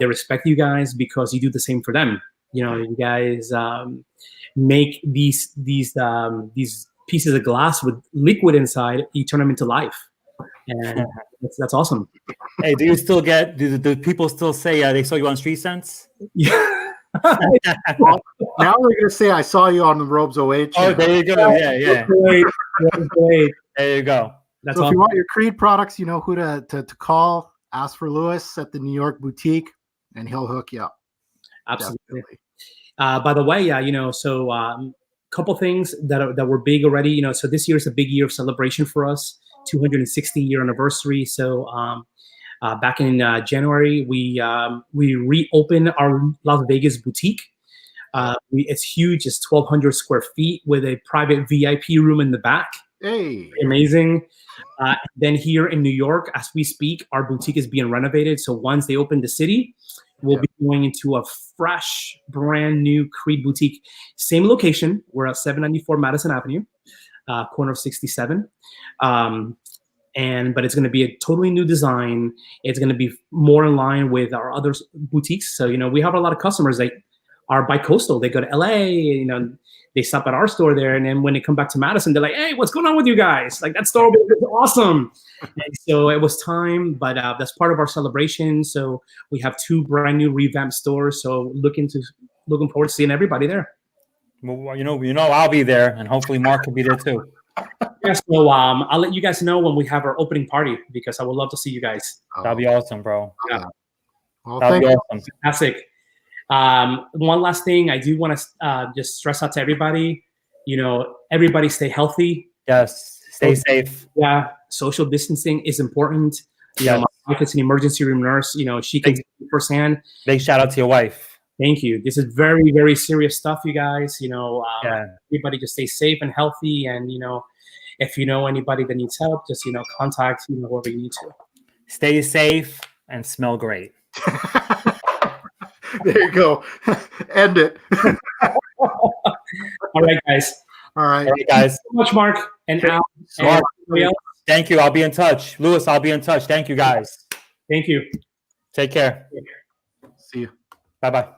they respect you guys because you do the same for them. You guys make these pieces of glass with liquid inside. You turn them into life, and that's awesome. Hey, do you still get? Do people still say they saw you on Street Sense? Yeah. Now we're gonna say I saw you on the Robes08 channel. Oh, there you go. Yeah. Great. There you go. That's so awesome. if you want your Creed products, you know who to call. Ask for Lewis at the New York boutique, and he'll hook you up. Absolutely. By the way, couple things that were big already. So this year is a big year of celebration for us, 260-year anniversary. So back in January, we reopened our Las Vegas boutique. It's huge. It's 1,200 square feet with a private VIP room in the back. Hey, amazing. Then here in New York, as we speak, our boutique is being renovated. So once they open the city, we'll be going into a fresh, brand new Creed boutique. Same location. We're at 794 Madison Avenue, corner of 67. But it's going to be a totally new design. It's going to be more in line with our other boutiques. So, we have a lot of customers that are bi-coastal. They go to LA, they stop at our store there. And then when they come back to Madison, they're like, hey, what's going on with you guys? Like, that store is awesome. And so it was time, but that's part of our celebration. So we have 2 brand new revamped stores. So looking forward to seeing everybody there. Well, I'll be there, and hopefully Mark will be there too. Yeah, so I'll let you guys know when we have our opening party, because I would love to see you guys. That'd be awesome, bro. Yeah. Well, That'd be awesome. Fantastic. One last thing I do want to just stress out to everybody, everybody stay healthy. Yes. Stay safe. Yeah. Social distancing is important. My wife is an emergency room nurse. She can see firsthand. Big shout out to your wife. Thank you. This is very, very serious stuff, you guys. Everybody just stay safe and healthy. And, if you know anybody that needs help, just, contact, whoever you need to. Stay safe and smell great. There you go. End it. All right, guys. All right, guys. Thank you so much, Mark and Al. Mark, thank you. I'll be in touch. Lewis, I'll be in touch. Thank you, guys. Thank you. Take care. See you. Bye-bye.